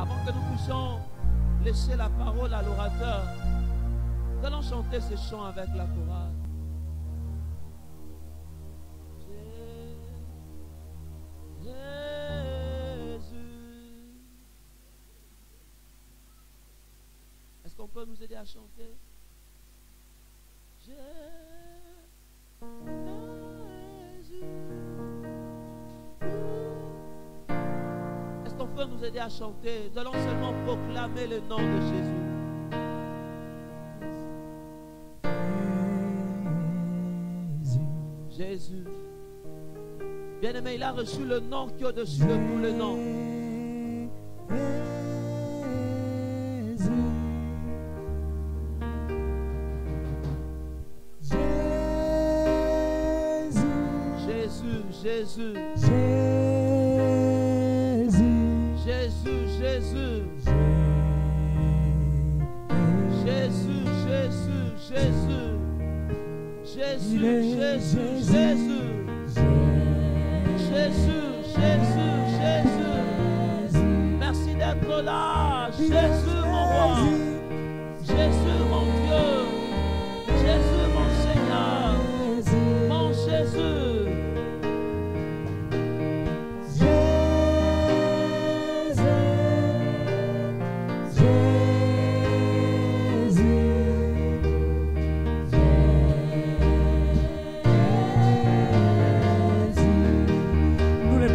Avant que nous puissions laisser la parole à l'orateur, nous allons chanter ces chants avec la chorale. Est-ce qu'on peut nous aider à chanter? Jésus. Est-ce qu'on peut nous aider à chanter? Nous allons seulement proclamer le nom de Jésus. Jésus. Bien-aimé, il a reçu le nom qui est au-dessus de tous les noms. Jésus, Jésus, Jésus, Jésus, Jésus, Jésus, Jésus, Jésus, Jésus, Jésus, Jésus, Jésus. Merci d'être là, Jésus mon roi, Jésus mon Dieu, Jésus mon Seigneur, mon Jésus.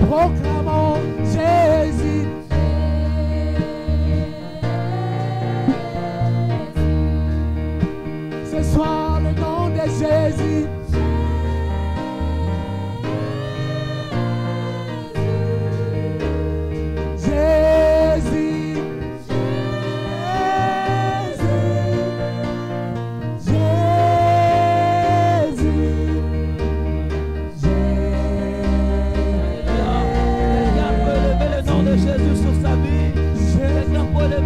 Proclamons Jésus. Ce soir, le nom de Jésus. Jésus.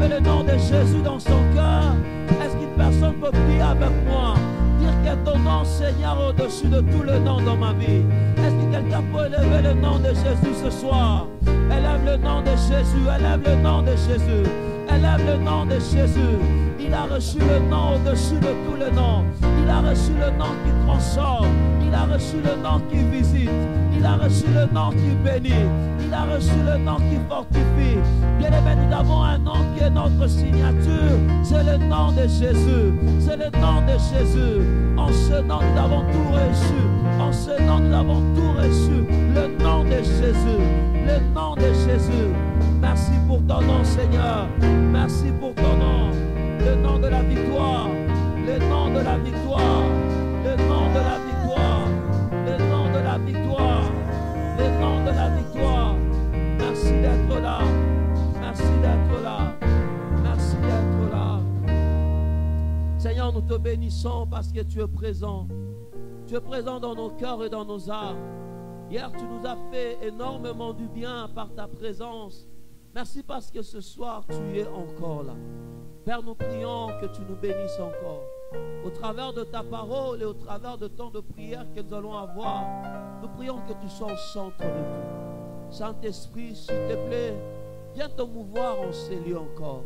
Le nom de Jésus dans son cœur. Est-ce qu'une personne peut prier avec moi? Dire que ton nom, Seigneur, au-dessus de tout le nom dans ma vie. Est-ce que quelqu'un peut élever le nom de Jésus ce soir? Élève le nom de Jésus, élève le nom de Jésus, élève le nom de Jésus. Il a reçu le nom au-dessus de tout le nom. Il a reçu le nom qui transforme. Il a reçu le nom qui visite. Il a reçu le nom qui bénit. Il a reçu le nom qui fortifie. Bien-aimé, nous avons un nom qui est notre signature. C'est le nom de Jésus. C'est le nom de Jésus. En ce nom, nous avons tout reçu. En ce nom, nous avons tout reçu. Le nom de Jésus. Le nom de Jésus. Merci pour ton nom, Seigneur. Merci pour ton nom. Le nom de la victoire. Le nom de la victoire. Le nom de la victoire. Le nom de la victoire. Le nom de la victoire. Merci d'être là. Merci d'être là. Merci d'être là. Seigneur, nous te bénissons parce que tu es présent. Tu es présent dans nos cœurs et dans nos âmes. Hier, tu nous as fait énormément du bien par ta présence. Merci parce que ce soir, tu es encore là. Père, nous prions que tu nous bénisses encore. Au travers de ta parole et au travers de temps de prière que nous allons avoir, nous prions que tu sois au centre de tout. Saint-Esprit, s'il te plaît, viens te mouvoir en ces lieux encore.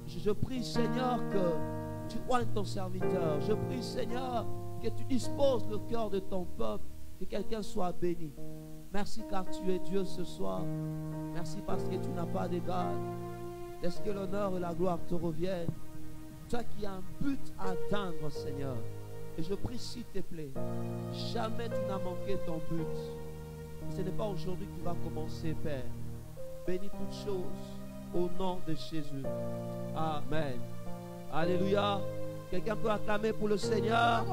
Je prie, Seigneur, que tu oignes ton serviteur. Je prie, Seigneur, que tu disposes le cœur de ton peuple, que quelqu'un soit béni. Merci car tu es Dieu ce soir. Merci parce que tu n'as pas d'égal. Laisse que l'honneur et la gloire te reviennent. Toi qui as un but à atteindre, Seigneur. Et je prie, s'il te plaît, jamais tu n'as manqué ton but. Ce n'est pas aujourd'hui que tu vas commencer, Père. Bénis toutes choses au nom de Jésus. Amen. Alléluia. Quelqu'un peut acclamer pour le Seigneur?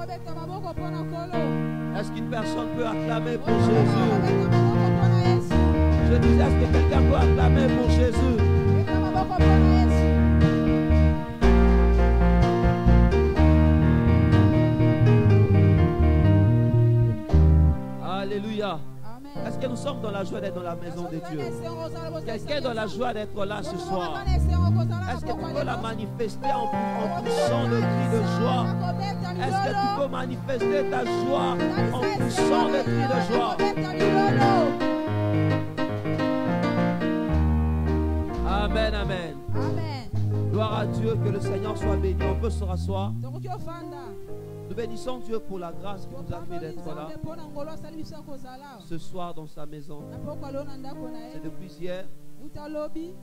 Est-ce qu'une personne peut acclamer pour Jésus? Je disais, est-ce que quelqu'un peut acclamer pour Jésus? Alléluia. Est-ce que nous sommes dans la joie d'être dans la maison de Dieu? Quelqu'un est dans la joie d'être là ce soir? Est-ce que tu peux la manifester en poussant le cri de joie? Est-ce que tu peux manifester ta joie en poussant le cri de joie? Amen, amen. à Dieu, que le Seigneur soit béni. On peut se rasseoir. tokoki ofanda Nous bénissons Dieu pour la grâce qu'il nous a fait topamboli d'être là nzambe mpo na ngolo asali biso ya kozala ce soir dans sa maison. na pokwa leo na ndako na C'est ye depuis hier uta lobi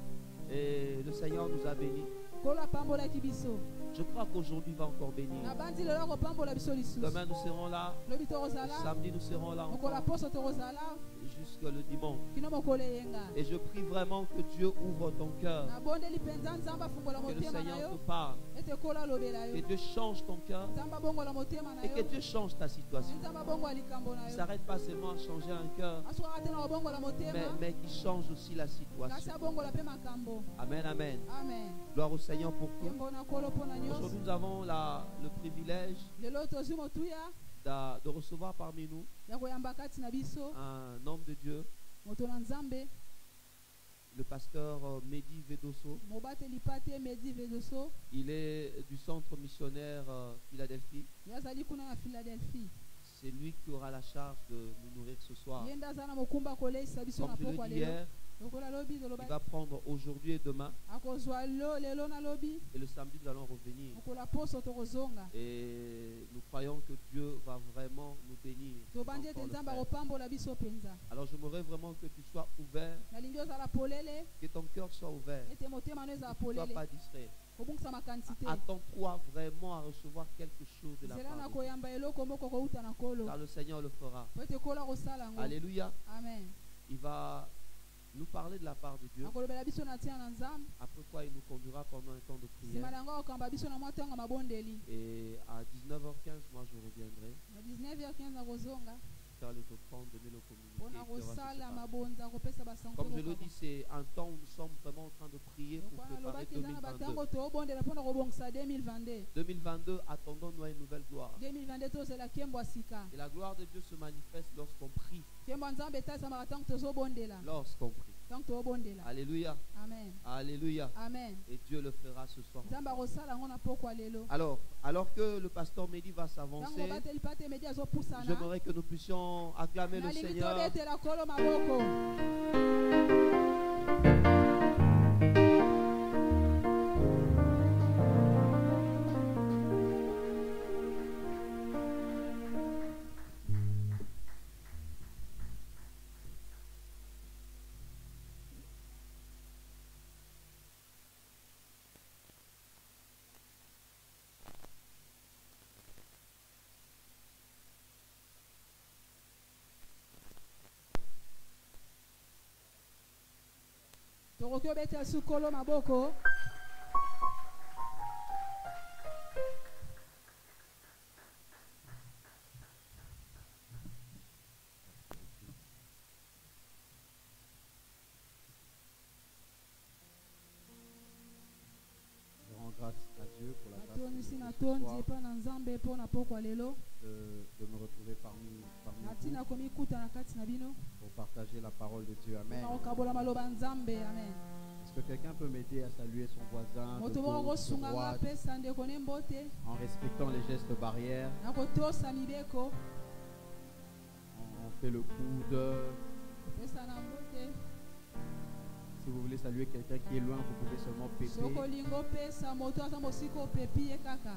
et le Seigneur nous a bénis. nkolo apambolaki biso Je crois qu'aujourd'hui va encore bénir. na bandi lelo akopambola biso lisusu Demain nous serons là. lobi tokozala Samedi nous serons là mokolo ya encore poso tokozala jusque le dimanche. kino mokolo eyenga Et je prie vraiment que Dieu ouvre ton cœur. nabondeli mpenza nzambe afungola Que le motema na Seigneur yo te parle. ete nkolo alobela Que yo Dieu change ton cœur. nzambe abongola motema na Et que yo Dieu change ta situation. nzambe abongola likambo na Il ne yo s'arrête pas seulement à changer un cœur, asukaka te na kobongola motema mais qui change aussi la kasi situation. abongola mpe makambo Amen, amen. amen Gloire au Seigneur pour tout. yembo na nkolo mpo na nyonso Aujourd'hui, nous avons le privilège lelo tozwi motuya de recevoir parmi nous ya koyamba kati na biso un homme de Dieu, moto na nzambe le pasteur Mehdi Vedoso. mobateli pate medi vedoso Il est du centre missionnaire Philadelphie. ye azali kuna na philadelphie C'est lui qui aura la charge de nous nourrir ce soir. ye nde aza na mokumba koleisa biso Comme na je le pokwa dis lelo hier, lokola lobi il toloba va prendre aujourd'hui et demain. akozwa lelo na lobi Et le samedi, nous allons revenir. mokolo ya poso tokozonga Et nous croyons que Dieu va vraiment nous bénir. tobandi ete Encore le nzambe faire. akopambola biso mpenza Alors j'aimerais vraiment que tu sois ouvert, nalingi ozala polele que ton cœur soit ouvert. ete motema no ezala Ne sois polele pas distrait. kobungisa makanisi te Attends-toi vraiment à recevoir quelque chose de la zela na part de Dieu. koyamba eloko moko kouta na nkolo Car le Seigneur le fera. po ete nkolo akosala yango Alléluia. amen Il va nous parler de la part de Dieu. akolobela biso na ntina na nzambe Après quoi, il nous conduira pendant un temps de nsima prière. na yango akokamba biso na mwa ntango ya mabondeli Et à 19h15, moi je reviendrai na 19h15 nakozonga faire les offrandes, donner le communiqué. mpona et on va se kosala séparer. mabonza kopesa basango Comme je le dis, c'est un temps où nous sommes vraiment en train de prier pour wana préparer alobaki eza na 2022. batango toobondela mpona kobongisa 2022 2022, attendons-nous à une nouvelle gloire. 2022 tozela nkembo ya sika Et la gloire de Dieu se manifeste lorsqu'on prie. nkembo ya nzambe etalisamaka ntango tozobondela Lorsqu'on prie. ntango toobondela Alléluia. amen Alléluia. amen Et Dieu le fera ce soir. nzambe akosala yango na pokwa lelo Alors que le pasteur Mehdi va ntango s'avancer, bateli pate medi azopusana j'aimerais que nous puissions acclamer le nalingi Seigneur. tobetela kolo maboko tokoki obetela su kolo maboko Je rends grâce à Dieu pour la grâce natondisi de natondi ce soir, epai na nzambe mpo na pokwa lelo de me retrouver parmi na vous ntina komikuta na kati na bino pour partager la parole de Dieu. Amen. na kokabola maloba ya nzambe amen Est-ce que quelqu'un peut m'aider à saluer son voisin de moto moko gauche, de kosunga nga droite, apesa ndeko ne mbote en respectant les gestes barrières? na kotosa mibeko On fait le coude. kopesa na mbote Si vous voulez saluer quelqu'un qui est loin, vous pouvez seulement soki péter. olingi opesa moto aza mosika opepi ye kaka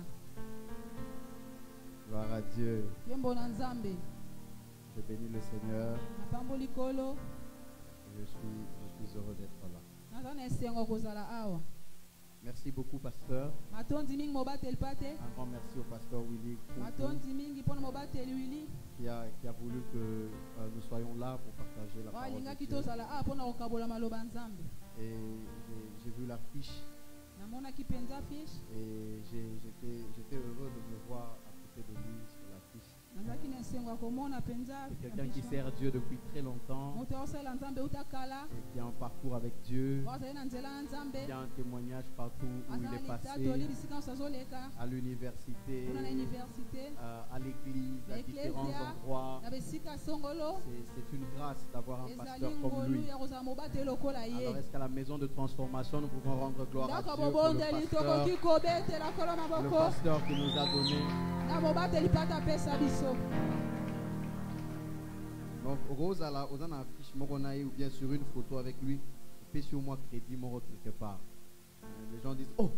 Gloire à Dieu. yembo na nzambe Je bénis le Seigneur. napamboli kolo Je suis heureux d'être là. naza na esengo kozala awa Merci beaucoup, pasteur. matondi mingi mobateli pate Un grand merci au pasteur Willy Kunku, matondi mingi mpona mobateli wili qui a voulu que nous soyons là pour partager la parole de alingaki Dieu. tozala awa mpona kokabola maloba ya nzambe Et j'ai vu l'affiche namonaki mpenza fiche et j'étais heureux de me voir à côté de lui sur l'affiche. nazalaki na esengo ya komona mpenza C'est quelqu'un qui sert Dieu depuis très longtemps moto akosalela nzambe euta kala et qui a un parcours avec Dieu, azali na nzela na nzambe qui a un témoignage partout où aza il na est litatoli passé, bisika nyonso azoleka à l'université, kuna na université à l'église, à L'Ecclésia, différents endroits. na besika songolo C'est une grâce d'avoir un ezali pasteur comme ngolu lui. ya kozala mobateli lokola ye Alors est-ce qu'à la maison de transformation, nous pouvons rendre gloire à ndako Dieu pour bobondeli tokoki kobetela kolo le maboko pasteur qui nous a donné. na mobateli pata apesa biso Donc Rose a une affiche Moronaï ou bien sur une photo avec lui, puis sur moi crédit Moro quelque part. Les gens disent, oh,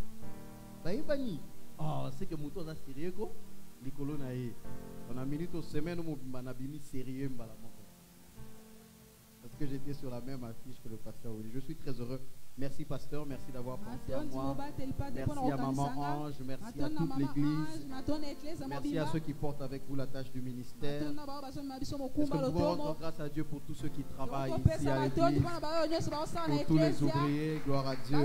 Baïbani. Oh, c'est que Mouton a sérieux quoi? Nicolo Naïe. On a minute aux semaines où on a bini sérieux. Parce que j'étais sur la même affiche que le pasteur Willy. Je suis très heureux. Merci pasteur, merci d'avoir pensé à moi. Merci à maman Ange, merci à toute l'église. Merci à ceux qui portent avec vous la tâche du ministère. Est-ce que nous pouvons rendre grâce à Dieu pour tous ceux qui travaillent ici à l'église, pour tous les ouvriers, gloire à Dieu.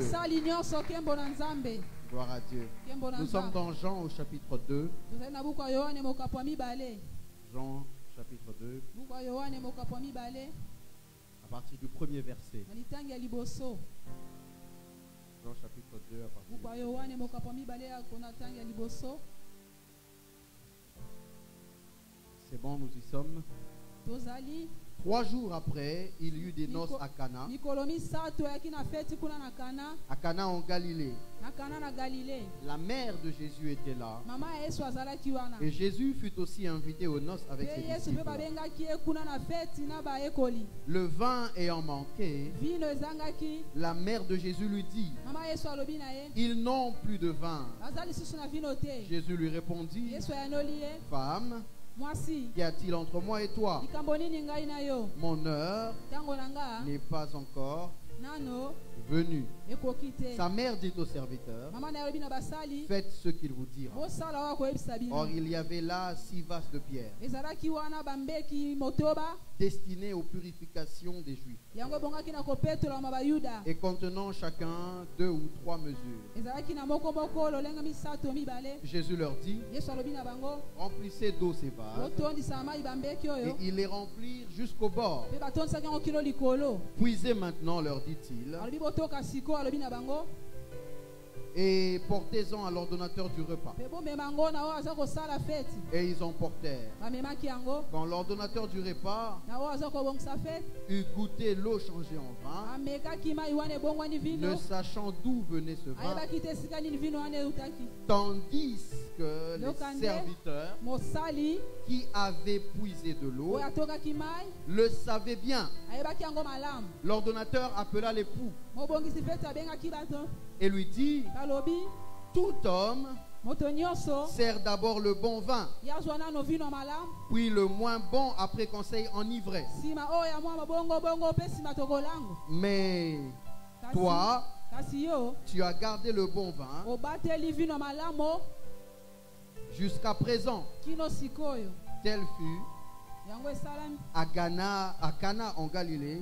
Gloire à Dieu. Nous sommes dans Jean au chapitre 2. Jean chapitre 2. À partir du premier verset. Jean chapitre 2 à partir du... C'est bon, nous y sommes. 3 jours après, il y eut des noces à Cana. À Cana en Galilée. La mère de Jésus était là. Et Jésus fut aussi invité aux noces avec ses disciples. Le vin ayant manqué, la mère de Jésus lui dit, ils n'ont plus de vin. Jésus lui répondit, femme, qu'y a-t-il entre moi et toi? Mon heure n'est pas encore venue. Sa mère dit au serviteur, faites ce qu'il vous dira. Or il y avait là 6 vases de pierre destinés aux purifications des Juifs et contenant chacun 2 ou 3 mesures. Jésus leur dit, remplissez d'eau ces vases, et ils les remplirent jusqu'au bord. Puisez maintenant, leur dit-il, et portez-en à l'ordonnateur du repas. Et ils en portèrent. Quand l'ordonnateur du repas eut goûté l'eau changée en vin, ne sachant d'où venait ce vin, tandis que les serviteurs qui avaient puisé de l'eau le savaient bien, l'ordonnateur appela l'époux et lui dit, tout homme sert d'abord le bon vin, puis le moins bon après conseil en ivresse. Mais toi, tu as gardé le bon vin jusqu'à présent. Tel fut à Cana en Galilée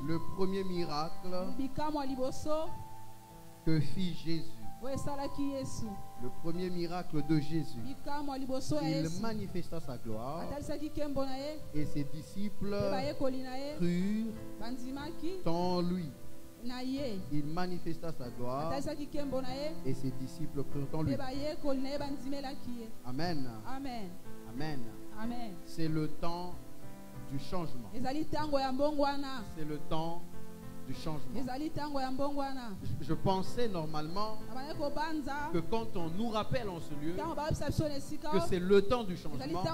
le premier miracle que fit Jésus. Le premier miracle de Jésus. Il manifesta sa gloire et ses disciples crurent en lui. Il manifesta sa gloire et ses disciples crurent en lui. Amen. Amen. Amen. Amen. C'est le temps du changement. C'est le temps du changement. Je pensais normalement que quand on nous rappelle en ce lieu que c'est le temps du changement,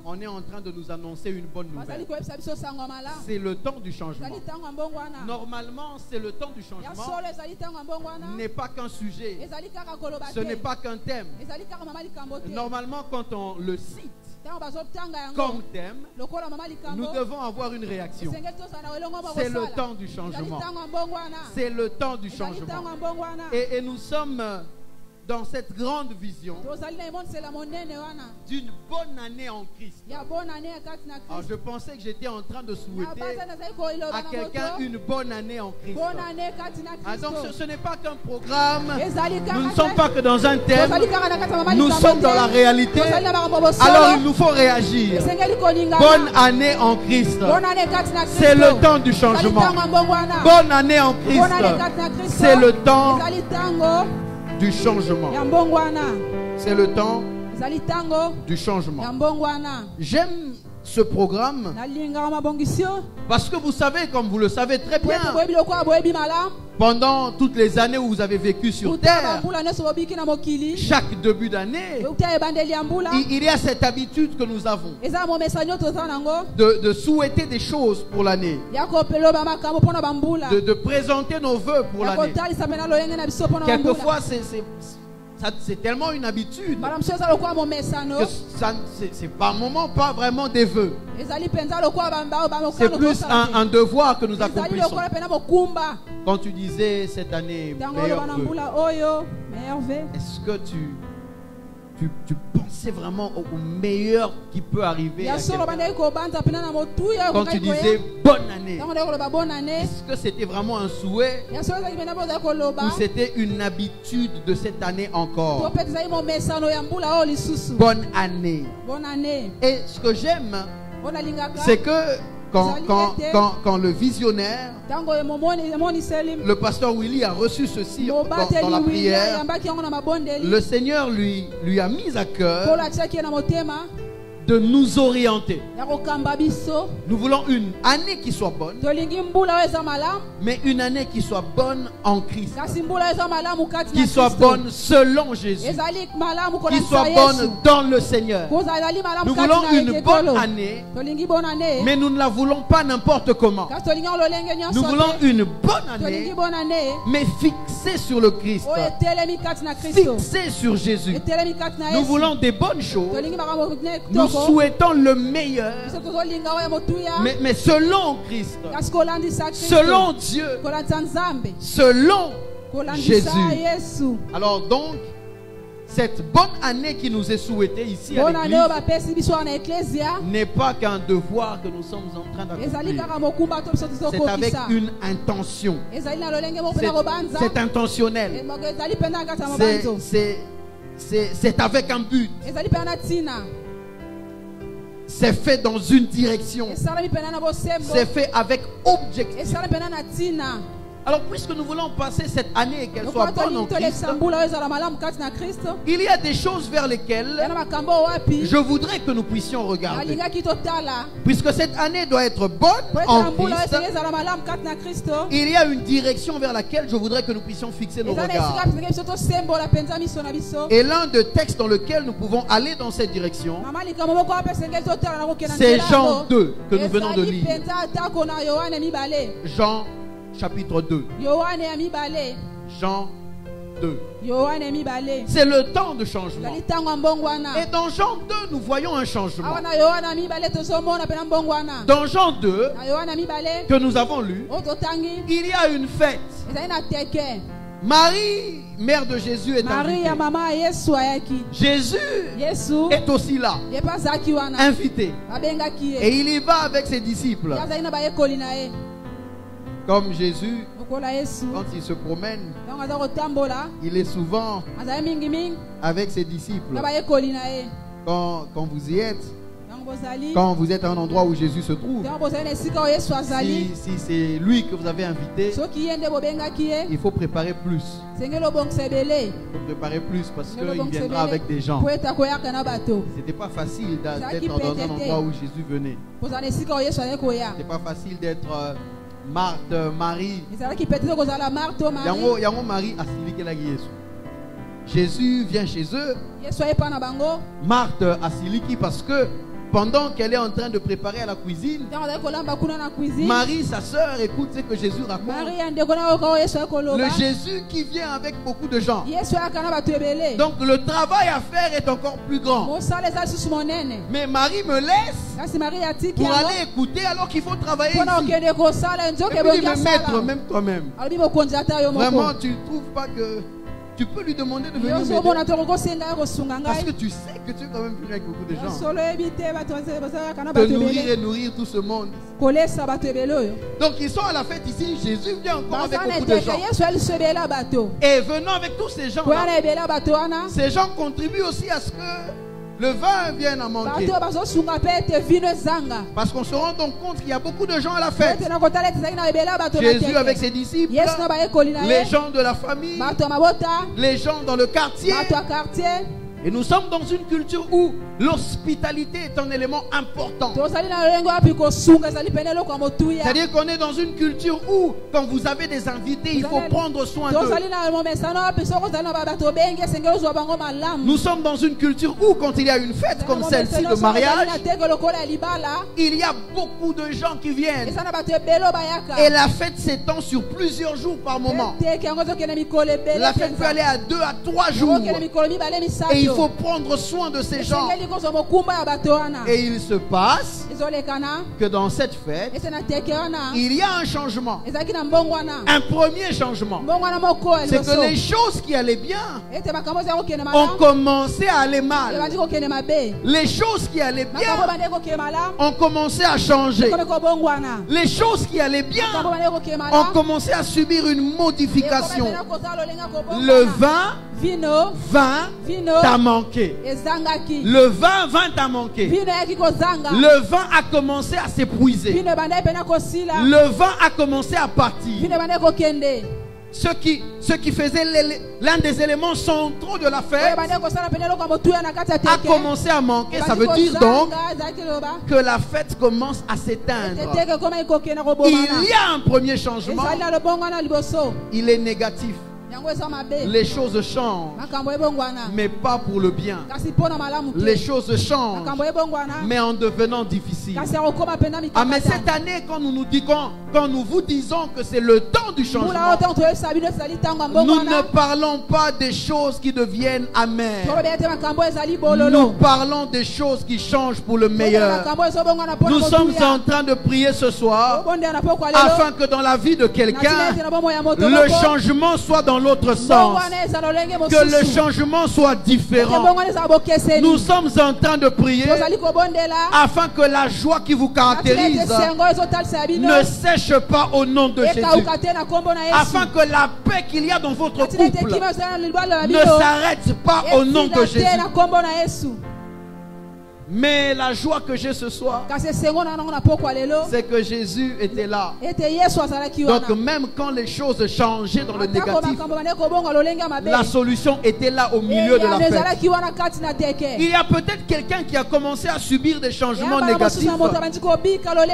on est en train de nous annoncer une bonne nouvelle. C'est le temps du changement. Normalement, c'est le temps du changement. N'est pas qu'un sujet. Ce n'est pas qu'un thème. Normalement, quand on le cite comme thème, nous devons avoir une réaction. C'est le temps du changement. C'est le temps du changement. Et nous sommes dans cette grande vision d'une bonne année en Christ. Alors je pensais que j'étais en train de souhaiter à quelqu'un une bonne année en Christ. Donc ce n'est pas qu'un programme. Nous ne sommes pas que dans un thème. Nous sommes dans la réalité. Alors il nous faut réagir. Bonne année en Christ. C'est le temps du changement. Bonne année en Christ. C'est le temps du changement. C'est le temps du changement. J'aime ce programme parce que vous savez, comme vous le savez très bien, Pendant toutes les années où vous avez vécu sur terre, chaque début d'année, il y a cette habitude que nous avons de souhaiter des choses pour l'année, de présenter nos vœux pour l'année. Quelquefois, c'est tellement une habitude que c'est par moment pas vraiment des vœux. C'est plus un devoir que nous accomplissons. Quand tu disais cette année meilleur vœu, est-ce que tu pensais vraiment au meilleur qui peut arriver à quand tu disais bonne année, est-ce que c'était vraiment un souhait ou c'était une habitude de cette année encore? Bonne année. Et ce que j'aime, c'est que quand le visionnaire, le pasteur Willy a reçu ceci dans la prière, le Seigneur lui a mis à cœur de nous orienter. Nous voulons une année qui soit bonne, mais une année qui soit bonne en Christ, qui soit bonne selon Jésus, qui soit bonne dans le Seigneur. Nous voulons une bonne année, mais nous ne la voulons pas n'importe comment. Nous voulons une bonne année, mais fixée sur le Christ, fixée sur Jésus. Nous voulons des bonnes choses. Nous souhaitons le meilleur, mais selon Christ, selon Dieu, selon Jésus. Alors donc, cette bonne année qui nous est souhaitée ici à l'église n'est pas qu'un devoir que nous sommes en train d'accomplir. C'est avec une intention. C'est intentionnel. C'est avec un but. C'est fait dans une direction. C'est fait avec objectif. Alors, puisque nous voulons passer cette année et qu'elle soit bonne en Christ, il y a des choses vers lesquelles je voudrais que nous puissions regarder. Puisque cette année doit être bonne en Christ, il y a une direction vers laquelle je voudrais que nous puissions fixer nos regards. Et l'un des textes dans lequel nous pouvons aller dans cette direction, c'est Jean 2 que nous venons de lire. Jean chapitre 2. Jean 2. C'est le temps de changement. Et dans Jean 2, nous voyons un changement. Dans Jean 2, que nous avons lu, il y a une fête. Marie, mère de Jésus, est invitée. Jésus est aussi là, invité. Et il y va avec ses disciples. Comme Jésus, quand il se promène, il est souvent avec ses disciples. Quand vous y êtes, quand vous êtes à un endroit où Jésus se trouve, si c'est lui que vous avez invité, il faut préparer plus. Il faut préparer plus parce qu'il viendra avec des gens. C'était pas facile d'être dans un endroit où Jésus venait. C'était pas facile d'être Marthe, Marie. Yango Marie a siliki. Jésus vient chez eux. Marthe a siliki parce que pendant qu'elle est en train de préparer à la cuisine, Marie, sa sœur, écoute ce que Jésus raconte. Le Jésus qui vient avec beaucoup de gens. Donc le travail à faire est encore plus grand. Mais Marie me laisse pour aller écouter alors qu'il faut travailler ici. Et puis me mettre même toi-même. Vraiment, tu ne trouves pas que tu peux lui demander de venir m'aider? Parce que tu sais que tu es quand même venu avec beaucoup de gens. De nourrir et nourrir tout ce monde. Donc ils sont à la fête ici. Jésus vient encore avec beaucoup de gens. Et venant avec tous ces gens-là, ces gens contribuent aussi à ce que le vin vienne à manquer. Parce qu'on se rend donc compte qu'il y a beaucoup de gens à la fête. Jésus avec ses disciples, les gens de la famille, les gens dans le quartier. Et nous sommes dans une culture où l'hospitalité est un élément important. C'est-à-dire qu'on est dans une culture où, quand vous avez des invités, il faut prendre soin d'eux. Nous sommes dans une culture où, quand il y a une fête comme celle-ci de mariage, il y a beaucoup de gens qui viennent. Et la fête s'étend sur plusieurs jours par moment. La fête peut aller à 2 à 3 jours. Et il faut prendre soin de ces gens. Et il se passe que dans cette fête, il y a un changement. Un premier changement. C'est que les choses qui allaient bien ont commencé à aller mal. Les choses qui allaient bien ont commencé à changer. Les choses qui allaient bien ont commencé à subir une modification. Le vin t'a manqué. Le vin t'a manqué. Le vin a commencé à s'épuiser. Le vin a commencé à partir. Ce qui faisait l'un des éléments centraux de la fête a commencé à manquer. Ça veut dire donc que la fête commence à s'éteindre. Il y a un premier changement. Il est négatif. Les choses changent, mais pas pour le bien. Les choses changent, mais en devenant difficiles. Ah, mais cette année, quand nous vous disons que c'est le temps du changement, nous ne parlons pas des choses qui deviennent amères. Nous parlons des choses qui changent pour le meilleur. Nous sommes en train de prier ce soir afin que dans la vie de quelqu'un, le changement soit dans l'autre sens, que le changement soit différent. Nous sommes en train de prier afin que la joie qui vous caractérise ne sèche pas au nom de Jésus, afin que la paix qu'il y a dans votre couple ne s'arrête pas au nom de Jésus. Mais la joie que j'ai ce soir, c'est que Jésus était là. Donc même quand les choses changeaient dans le négatif, la solution était là au milieu de la fête. Il y a peut-être quelqu'un qui a commencé à subir des changements négatifs.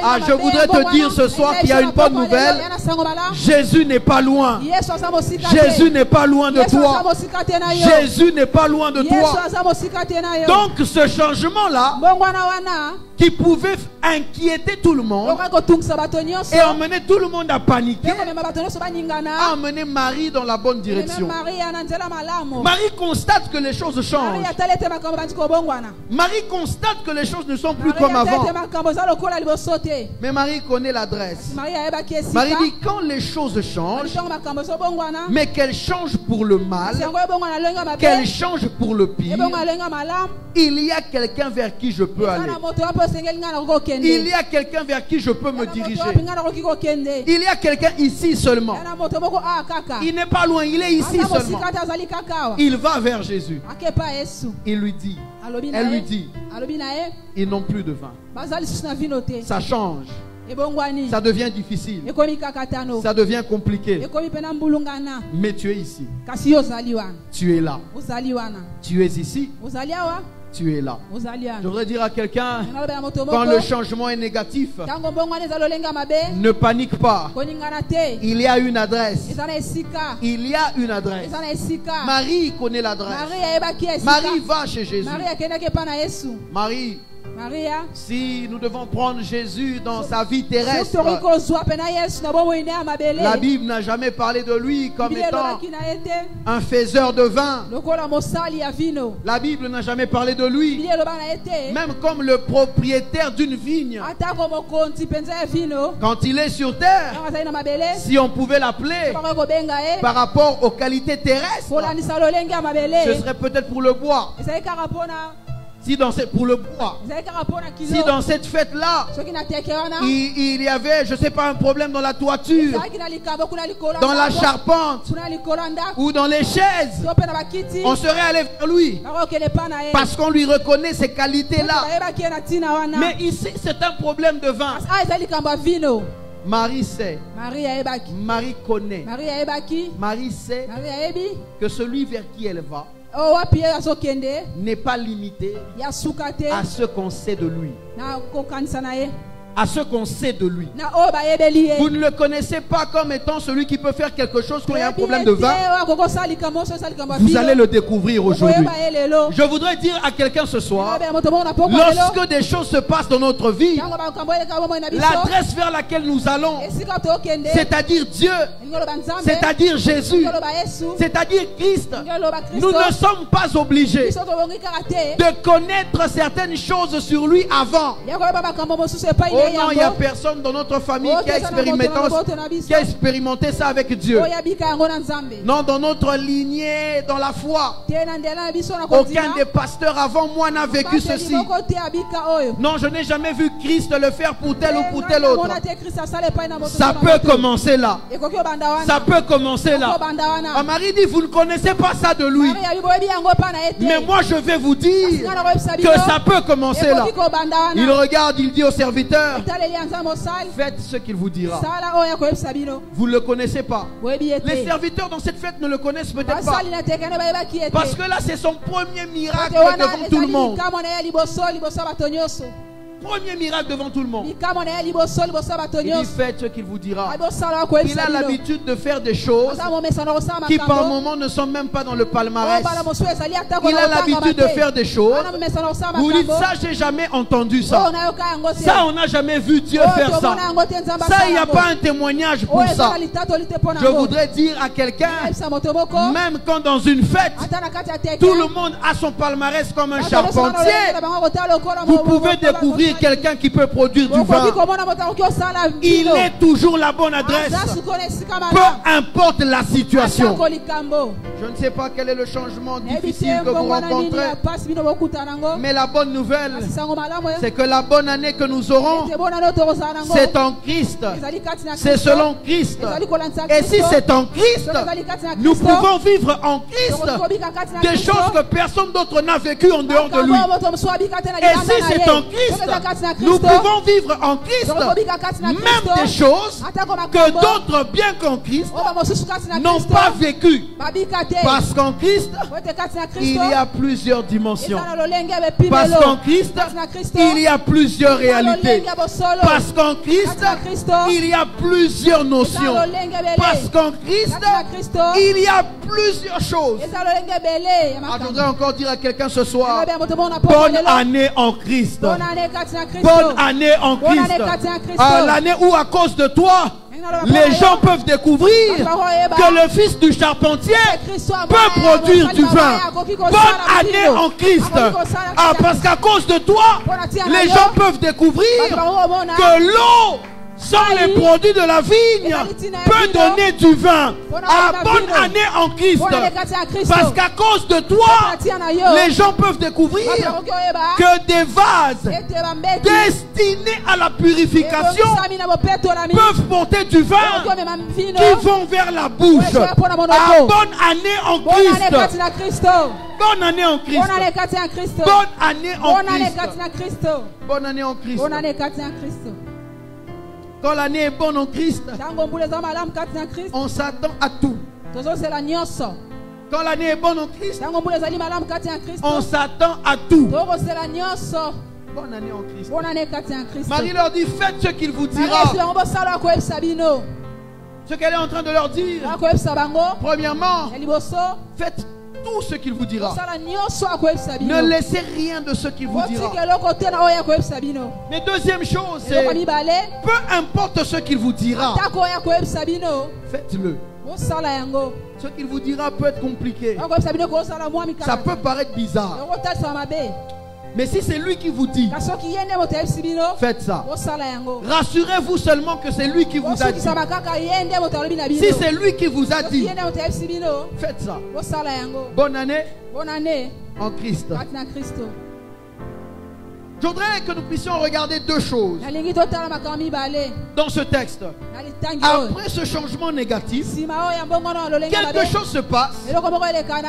Ah, je voudrais te dire ce soir qu'il y a une bonne nouvelle. Jésus n'est pas loin. Jésus n'est pas loin de toi. Jésus n'est pas loin de toi. Donc ce changement-là, qui pouvait inquiéter tout le monde et emmener tout le monde à paniquer, a amené Marie dans la bonne direction. Marie constate que les choses changent. Marie constate que les choses ne sont plus comme avant. Mais Marie connaît l'adresse. Marie dit quand les choses changent, mais qu'elles changent pour le mal, qu'elles changent pour le pire, il y a quelqu'un vers qui je peux aller. Il y a quelqu'un vers qui je peux me diriger. Il y a quelqu'un ici seulement. Il n'est pas loin, il est ici seulement. Il va vers Jésus. Il lui dit, elle lui dit, ils n'ont plus de vin. Ça change. Ça devient difficile. Ça devient compliqué. Mais tu es ici. Tu es là. Tu es ici. Tu es là. Je voudrais dire à quelqu'un, quand le changement est négatif, ne panique pas. Il y a une adresse. Il y a une adresse. Marie connaît l'adresse. Marie va chez Jésus. Marie, si nous devons prendre Jésus dans sa vie terrestre, la Bible n'a jamais parlé de lui comme étant un faiseur de vin. La Bible n'a jamais parlé de lui même comme le propriétaire d'une vigne. Quand il est sur terre, si on pouvait l'appeler par rapport aux qualités terrestres, ce serait peut-être pour le bois. Si dans cette, pour le bois, si dans cette fête-là, il y avait, je ne sais pas, un problème dans la toiture, dans la charpente ou dans les chaises, on serait allé vers lui parce qu'on lui reconnaît ces qualités-là. Mais ici, c'est un problème de vin. Marie sait, Marie connaît, Marie sait que celui vers qui elle va n'est pas limité à ce qu'on sait de lui. À ce qu'on sait de lui. Vous ne le connaissez pas comme étant celui qui peut faire quelque chose quand il y a un problème de vin. Vous allez le découvrir aujourd'hui. Je voudrais dire à quelqu'un ce soir, lorsque des choses se passent dans notre vie, l'adresse vers laquelle nous allons, c'est-à-dire Dieu, c'est-à-dire Jésus, c'est-à-dire Christ, nous ne sommes pas obligés de connaître certaines choses sur lui avant. Oh non, il n'y a personne dans notre famille qui a expérimenté ça avec Dieu. Non, dans notre lignée, dans la foi, aucun des pasteurs avant moi n'a vécu ceci. Non, je n'ai jamais vu Christ le faire pour tel ou pour tel autre. Ça peut commencer là. Ça peut commencer là. Marie dit, vous ne connaissez pas ça de lui. Mais moi je vais vous dire que ça peut commencer là. Il regarde, il dit au serviteur, faites ce qu'il vous dira. Vous ne le connaissez pas. Les serviteurs dans cette fête ne le connaissent peut-être pas. Parce que là c'est son premier miracle devant tout le monde. Premier miracle devant tout le monde. Il dit faites ce qu'il vous dira. Il a l'habitude de faire des choses qui par moments ne sont même pas dans le palmarès. Il a l'habitude de faire des choses. Vous dites ça, j'ai jamais entendu ça. Ça, on n'a jamais vu Dieu faire ça. Ça, il n'y a pas un témoignage pour ça. Je voudrais dire à quelqu'un, même quand dans une fête, tout le monde a son palmarès comme un charpentier, vous pouvez découvrir quelqu'un qui peut produire du vin. Il est toujours la bonne adresse. Peu importe la situation. Je ne sais pas quel est le changement difficile que vous rencontrez. Mais la bonne nouvelle, c'est que la bonne année que nous aurons, c'est en Christ. C'est selon Christ. Et si c'est en Christ, nous pouvons vivre en Christ des choses que personne d'autre n'a vécues en dehors de lui. Et si c'est en Christ, nous pouvons vivre en Christ même des choses que d'autres, bien qu'en Christ, n'ont pas vécues. Parce qu'en Christ, il y a plusieurs dimensions. Parce qu'en Christ, il y a plusieurs réalités. Parce qu'en Christ, il y a plusieurs notions. Parce qu'en Christ, il y a plusieurs choses. Je voudrais encore dire à quelqu'un ce soir, bonne année en Christ. Bonne année en Christ. L'année où à cause de toi, les gens peuvent découvrir que le fils du charpentier peut produire du vin. Bonne année en Christ. Parce qu'à cause de toi, les gens peuvent découvrir que l'eau sans les produits de la vigne peut donner du vin. Bonne année en Christ. Parce qu'à cause de toi, les gens peuvent découvrir que des vases destinés à la purification peuvent porter du vin qui vont vers la bouche. Bonne année en Christ. Bonne année en Christ. Bonne année en Christ. Bonne année en Christ. Quand l'année est bonne en Christ, on s'attend à tout. Quand l'année est bonne en Christ, on s'attend à tout. Bonne année en Christ. Marie leur dit, faites ce qu'il vous dira. Ce qu'elle est en train de leur dire, premièrement, faites tout ce qu'il vous dira. Ne laissez rien de ce qu'il vous dira. Mais deuxième chose, c'est peu importe ce qu'il vous dira, faites-le. Ce qu'il vous dira peut être compliqué. Ça peut paraître bizarre. Mais si c'est lui qui vous dit, faites ça. Rassurez-vous seulement que c'est lui qui vous a dit. Si c'est lui qui vous a dit, faites ça. Bonne année en Christ. Je voudrais que nous puissions regarder deux choses dans ce texte. Après ce changement négatif, quelque chose se passe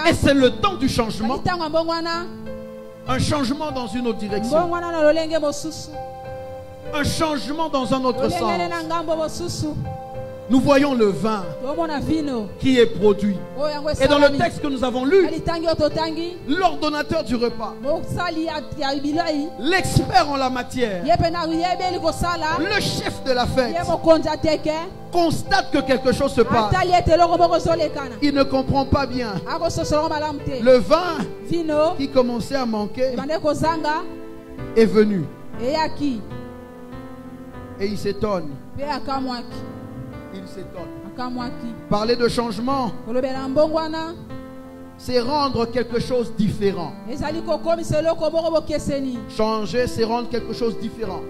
et c'est le temps du changement. Un changement dans une autre direction. Un changement dans un autre sens. nous voyons le vin qui est produit. Et dans le texte que nous avons lu, l'ordonnateur du repas, l'expert en la matière, le chef de la fête, constate que quelque chose se passe. Il ne comprend pas bien. Le vin qui commençait à manquer est venu. Et il s'étonne. Il s'étonne. Parler de changement, c'est rendre quelque chose différent. Changer, c'est rendre quelque chose différent.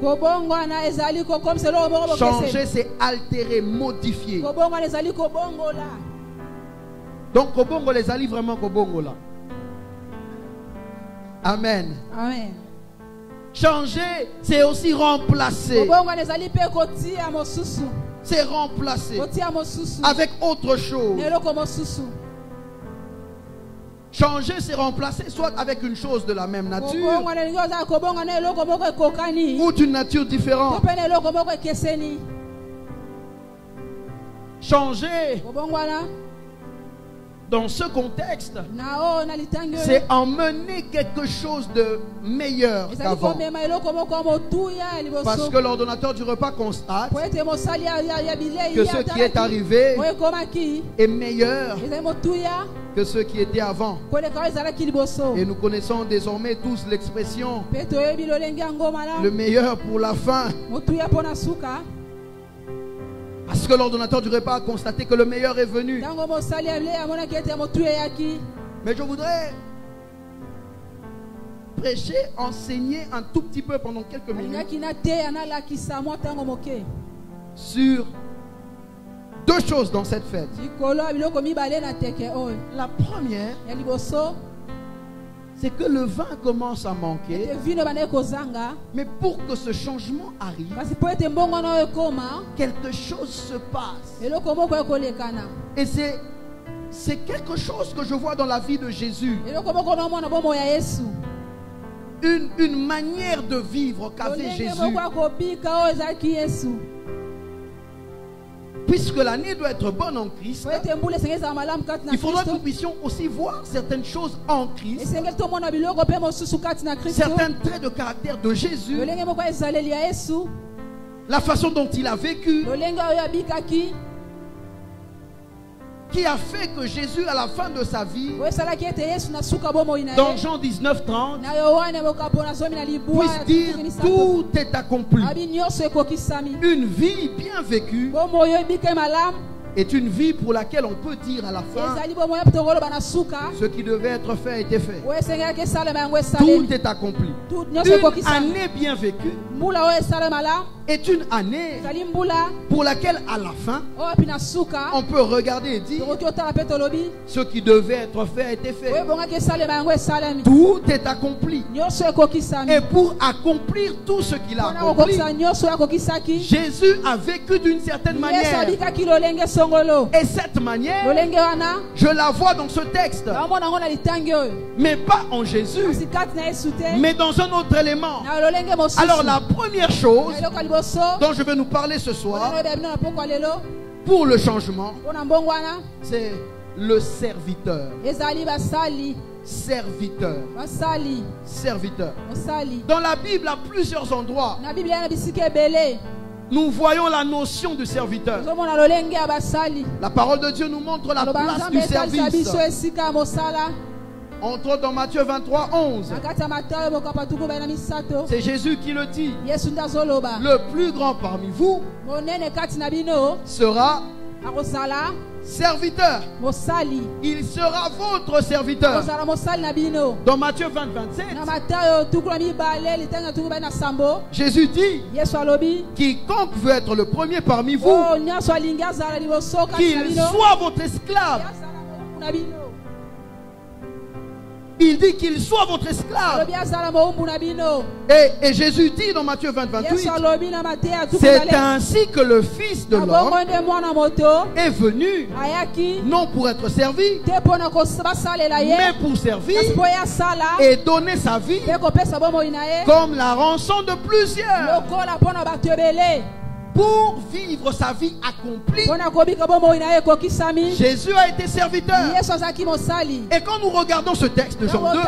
Changer, c'est altérer, modifier. Donc, Kobongo les allie vraiment Kobongo là. Amen. Amen. Changer, c'est aussi remplacer. C'est remplacer avec autre chose. Changer, c'est remplacer soit avec une chose de la même nature ou d'une nature différente. Changer dans ce contexte, c'est emmener quelque chose de meilleur qu'avant. Parce que l'ordonnateur du repas constate que ce qui est arrivé est meilleur que ce qui était avant. Et nous connaissons désormais tous l'expression le meilleur pour la fin. Parce que l'ordonnateur du repas a constaté que le meilleur est venu. Mais je voudrais prêcher, enseigner un tout petit peu pendant quelques minutes sur deux choses dans cette fête. La première, c'est que le vin commence à manquer. Mais pour que ce changement arrive, quelque chose se passe. Et c'est quelque chose que je vois dans la vie de Jésus. Une manière de vivre qu'avait Jésus. Puisque l'année doit être bonne en Christ, il faudra que nous puissions aussi voir certaines choses en Christ, certains traits de caractère de Jésus, la façon dont il a vécu, qui a fait que Jésus, à la fin de sa vie, dans Jean 19:30, puisse dire tout est accompli. Une vie bien vécue est une vie pour laquelle on peut dire à la fin ce qui devait être fait a été fait. Tout est accompli. Une année bien vécue est une année pour laquelle à la fin on peut regarder et dire ce qui devait être fait a été fait. Tout est accompli. Et pour accomplir tout ce qu'il a accompli, Jésus a vécu d'une certaine manière. Et cette manière, je la vois dans ce texte. Mais pas en Jésus, mais dans un autre élément. Alors la première chose dont je vais nous parler ce soir pour le changement, c'est le serviteur. Serviteur. Serviteur. Dans la Bible, à plusieurs endroits, nous voyons la notion du serviteur. La parole de Dieu nous montre la place du service. Entre autres dans Matthieu 23:11. C'est Jésus qui le dit. Le plus grand parmi vous sera serviteur. Il sera votre serviteur. Dans Matthieu 20:27, Jésus dit: quiconque veut être le premier parmi vous, qu'il soit votre esclave. Il dit qu'il soit votre esclave. Et Jésus dit dans Matthieu 20:28, c'est ainsi que le Fils de l'homme est venu, non pour être servi, mais pour servir et donner sa vie comme la rançon de plusieurs. pour vivre sa vie accomplie, Jésus a été serviteur. Et quand nous regardons ce texte de Jean 2,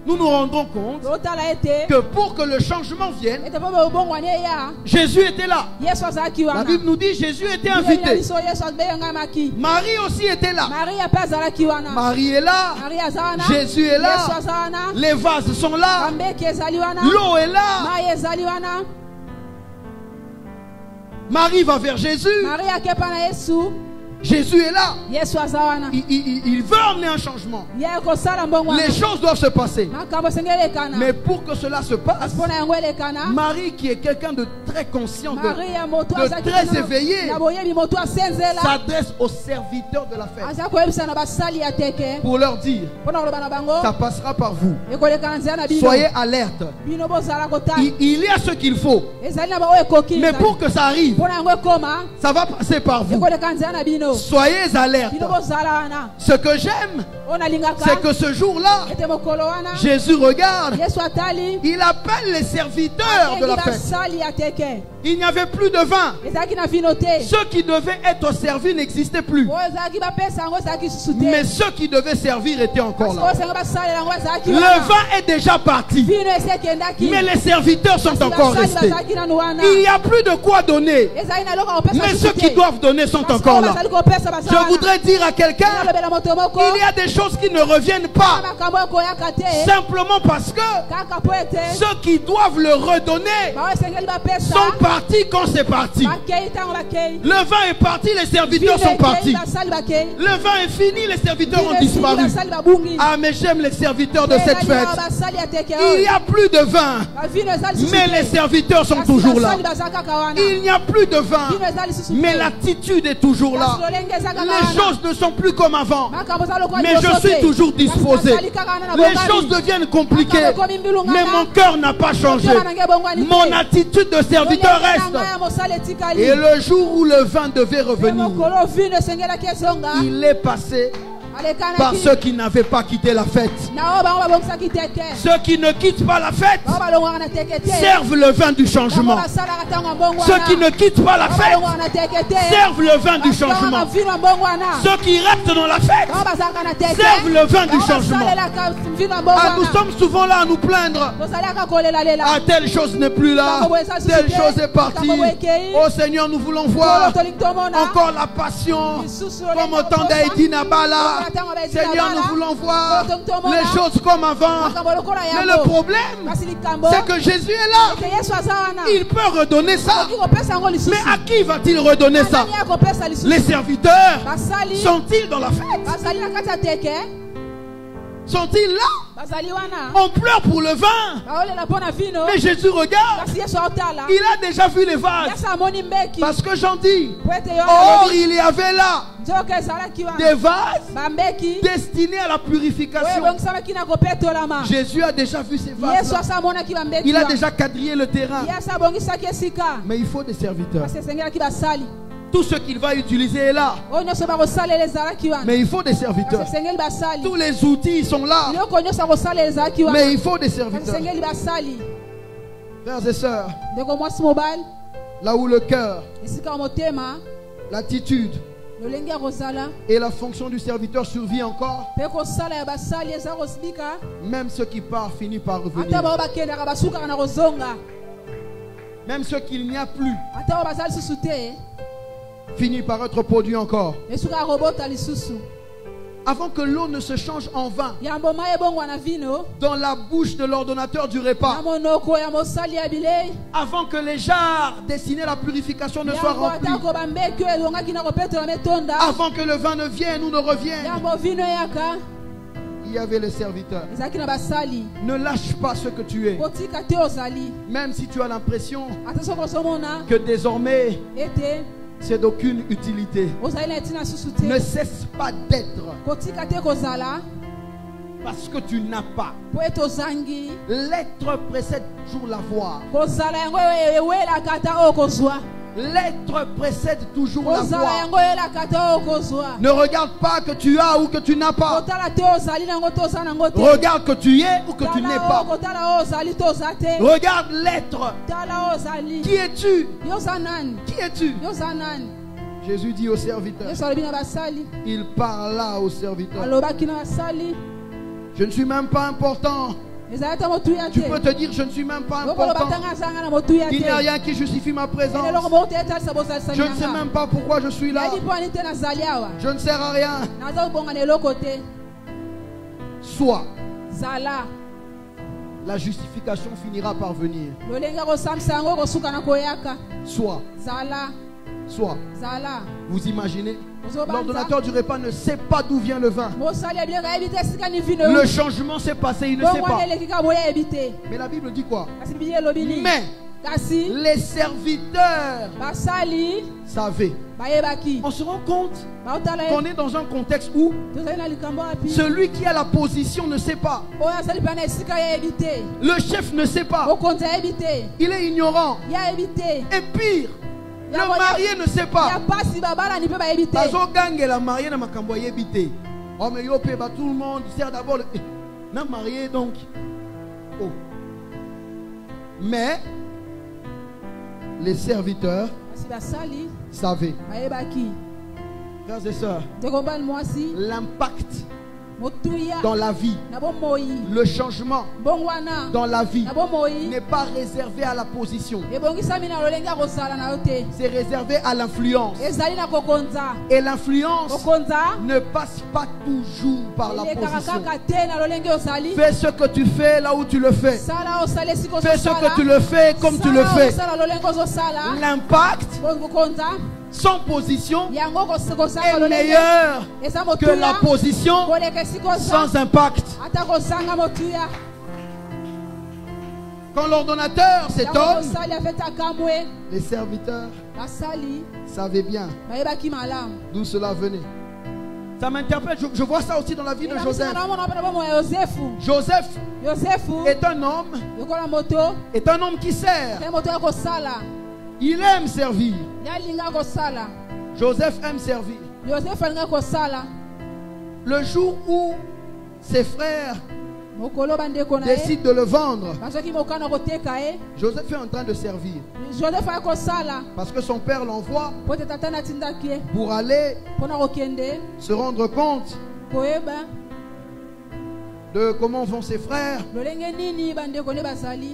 nous nous rendons compte que pour que le changement vienne, Jésus était là. La Bible nous dit Jésus était invité. Marie aussi était là. Marie est là. Jésus est là. Les vases sont là. L'eau est là. Marie va vers Jésus. Jésus est là. Il veut emmener un changement. Les choses doivent se passer. Mais pour que cela se passe, Marie, qui est quelqu'un de très conscient, de très éveillé, s'adresse aux serviteurs de la fête pour leur dire, ça passera par vous. Soyez alerte. Il y a ce qu'il faut. Mais pour que ça arrive, ça va passer par vous. Soyez alerte. Ce que j'aime, c'est que ce jour-là, Jésus regarde, il appelle les serviteurs de la fête. Il n'y avait plus de vin. Ceux qui devaient être servis n'existaient plus. Mais ceux qui devaient servir étaient encore là. Le vin est déjà parti. Mais les serviteurs sont encore restés. Il n'y a plus de quoi donner. Mais ceux qui doivent donner sont encore là. Je voudrais dire à quelqu'un, il y a des choses qui ne reviennent pas. Simplement parce que ceux qui doivent le redonner sont partis quand c'est parti. Le vin est parti, les serviteurs sont partis. Le vin est fini, les serviteurs ont disparu. Ah, mais j'aime les serviteurs de cette fête. Il n'y a plus de vin, mais les serviteurs sont toujours là. Il n'y a plus de vin, mais l'attitude est toujours là. Les choses ne sont plus comme avant, mais je suis toujours disposé. Les choses deviennent compliquées, mais mon cœur n'a pas changé. Mon attitude de serviteur reste. Et le jour où le vin devait revenir, il est passé par ceux qui n'avaient pas quitté la fête. Ceux qui ne quittent pas la fête servent le vin du changement. Ceux qui ne quittent pas la fête servent le vin du changement. Ceux qui restent dans la fête servent le vin du changement. Ah, nous sommes souvent là à nous plaindre. Ah, telle chose n'est plus là. Telle chose est partie. Oh Seigneur, nous voulons voir encore la passion comme au temps d'Haïti Nabala. Seigneur, nous voulons voir les choses comme avant. Mais le problème, c'est que Jésus est là. Il peut redonner ça. Mais à qui va-t-il redonner ça? Les serviteurs sont-ils dans la fête? Sont-ils là? On pleure pour le vin. Mais Jésus regarde. Il a déjà vu les vases. Parce que j'en dis, or il y avait là des vases destinés à la purification. Jésus a déjà vu ces vases là. Il a déjà quadrillé le terrain. Mais il faut des serviteurs. Tout ce qu'il va utiliser est là. Mais il faut des serviteurs. Tous les outils sont là. Mais il faut des serviteurs. Frères et sœurs, là où le cœur, l'attitude et la fonction du serviteur survit encore, même ce qui part finit par revenir. Même ce qu'il n'y a plus finit par être produit encore. Avant que l'eau ne se change en vin dans la bouche de l'ordonnateur du repas, avant que les jarres destinés à la purification ne soient remplis, avant que le vin ne vienne ou ne revienne, il y avait les serviteurs. Ne lâche pas ce que tu es. Même si tu as l'impression que désormais c'est d'aucune utilité, ne cesse pas d'être, parce que tu n'as pas. L'être précède toujours l'avoir. L'être précède toujours la voix. Ne regarde pas que tu as ou que tu n'as pas. Regarde que tu es ou que tu n'es pas. Regarde l'être. Qui es-tu? Qui es-tu? Jésus dit au serviteur. Il parla au serviteur. Je ne suis même pas important. Tu peux te dire, je ne suis même pas important. Il n'y a rien qui justifie ma présence. Je ne sais même pas pourquoi je suis là. Je ne sers à rien. Soit la justification finira par venir. Soit vous imaginez, l'ordonnateur du repas ne sait pas d'où vient le vin. Le changement s'est passé, il ne sait pas. Mais la Bible dit quoi? Mais les serviteurs savaient. On se rend compte qu'on est dans un contexte où celui qui a la position ne sait pas. Le chef ne sait pas. Il est ignorant. Et pire, le marié ne sait pas. Oh mais yo paie tout le monde, sert d'abord le marié donc. Oh. Mais les serviteurs savaient. Frères et sœurs, l'impact dans la vie, le changement dans la vie n'est pas réservé à la position. C'est réservé à l'influence. Et l'influence ne passe pas toujours par la position. Fais ce que tu fais là où tu le fais. Fais ce que tu le fais comme tu le fais. L'impact sans position est meilleur que la position sans impact. Quand l'ordonnateur s'étonne, les serviteurs savaient bien d'où cela venait. Ça m'interpelle, je vois ça aussi dans la vie de Joseph. Joseph est un homme qui sert. Il aime servir. Joseph aime servir. Le jour où ses frères décident de le vendre, Joseph est en train de servir. Parce que son père l'envoie pour aller se rendre compte de comment vont ses frères.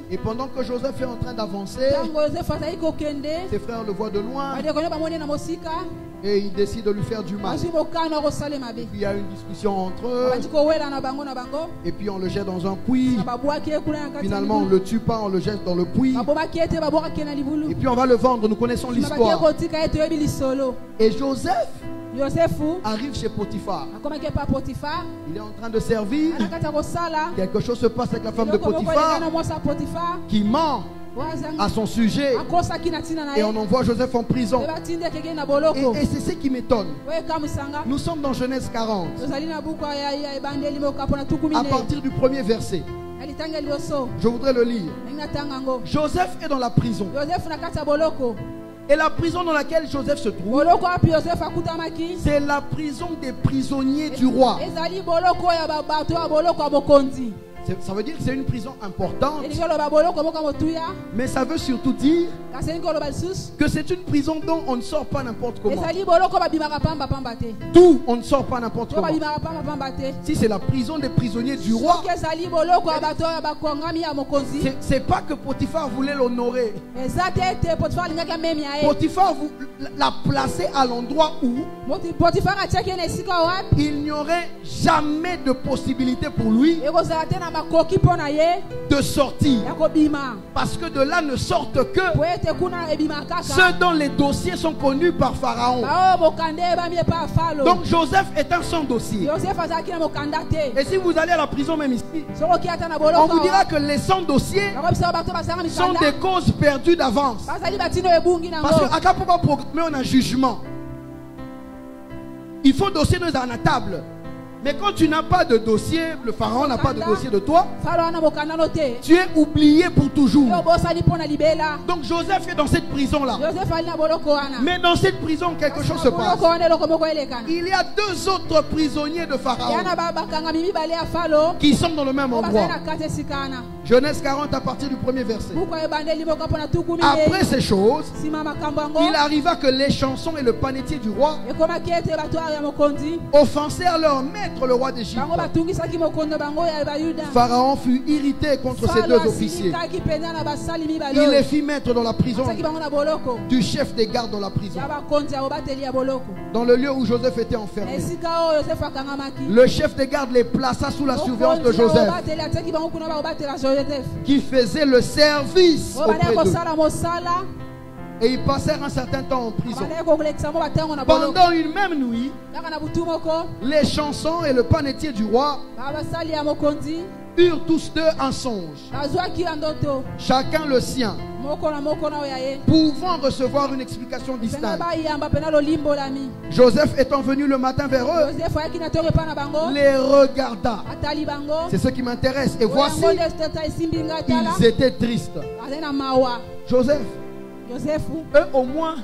Et pendant que Joseph est en train d'avancer, ses frères le voient de loin et ils décident de lui faire du mal. Et puis il y a une discussion entre eux. Et puis on le jette dans un puits. Finalement on ne le tue pas, on le jette dans le puits. Et puis on va le vendre, nous connaissons l'histoire. Et Joseph arrive chez Potiphar. Il est en train de servir. Quelque chose se passe avec la femme de Potiphar qui ment à son sujet. Et on envoie Joseph en prison. Et c'est ce qui m'étonne. Nous sommes dans Genèse 40. À partir du premier verset, je voudrais le lire. Joseph est dans la prison. Et la prison dans laquelle Joseph se trouve, c'est la prison des prisonniers du roi. Ça veut dire que c'est une prison importante. Mais ça veut surtout dire que c'est une prison dont on ne sort pas n'importe comment. D'où on ne sort pas n'importe comment. Si c'est la prison des prisonniers du roi, c'est pas que Potiphar voulait l'honorer. Potiphar l'a placé à l'endroit où il n'y aurait jamais de possibilité pour lui de sortir. Parce que de là ne sortent que ceux dont les dossiers sont connus par Pharaon. Donc Joseph est un sans dossier. Et si vous allez à la prison même ici, on vous dira que les sans dossiers sont des causes perdues d'avance. Parce que à programmer on a un jugement. Il faut dossier dans la table. Mais quand tu n'as pas de dossier, le pharaon n'a pas de dossier de toi, tu es oublié pour toujours. Donc Joseph est dans cette prison-là. Mais dans cette prison, quelque chose se passe. Il y a 2 autres prisonniers de Pharaon qui sont dans le même endroit. Genèse 40 à partir du 1er verset. Après ces choses, il arriva que les chansons et le panetier du roi offensèrent leur maître, le roi d'Égypte. Pharaon fut irrité contre ces 2 officiers. Il les fit mettre dans la prison du chef des gardes dans la prison, dans le lieu où Joseph était enfermé. Le chef des gardes les plaça sous la surveillance de Joseph, qui faisait le service auprès d'eux. Et ils passèrent un certain temps en prison. Pendant une même nuit, les chansons et le panetier du roi eurent tous 2 un songe, chacun le sien, pouvant recevoir une explication distincte. Joseph étant venu le matin vers eux, les regarda. C'est ce qui m'intéresse. Et voici, ils étaient tristes. Joseph, eux au moins,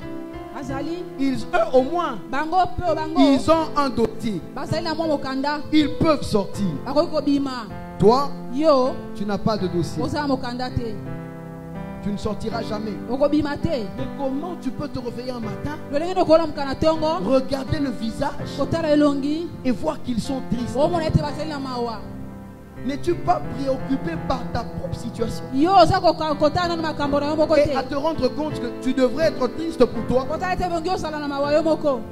ils ont un dossier. Ils peuvent sortir. Toi, tu n'as pas de dossier. Tu ne sortiras jamais. Mais comment tu peux te réveiller un matin, regarder le visage et voir qu'ils sont tristes? N'es-tu pas préoccupé par ta propre situation et à te rendre compte que tu devrais être triste pour toi?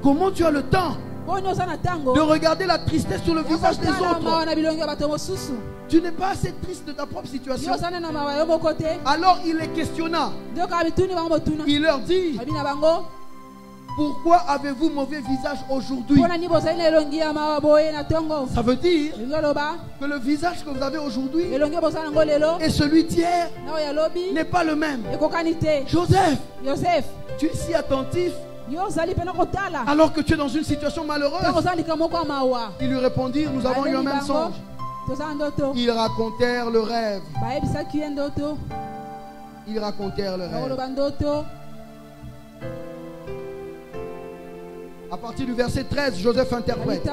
Comment tu as le temps de regarder la tristesse sur le visage des autres? Tu n'es pas assez triste de ta propre situation. Alors il les questionna. Il leur dit: pourquoi avez-vous mauvais visage aujourd'hui? Ça veut dire que le visage que vous avez aujourd'hui et celui d'hier n'est pas le même. Joseph, tu es si attentif alors que tu es dans une situation malheureuse. Ils lui répondirent: nous avons eu un même songe. Ils racontèrent le rêve. Ils racontèrent le rêve. À partir du verset 13, Joseph interprète.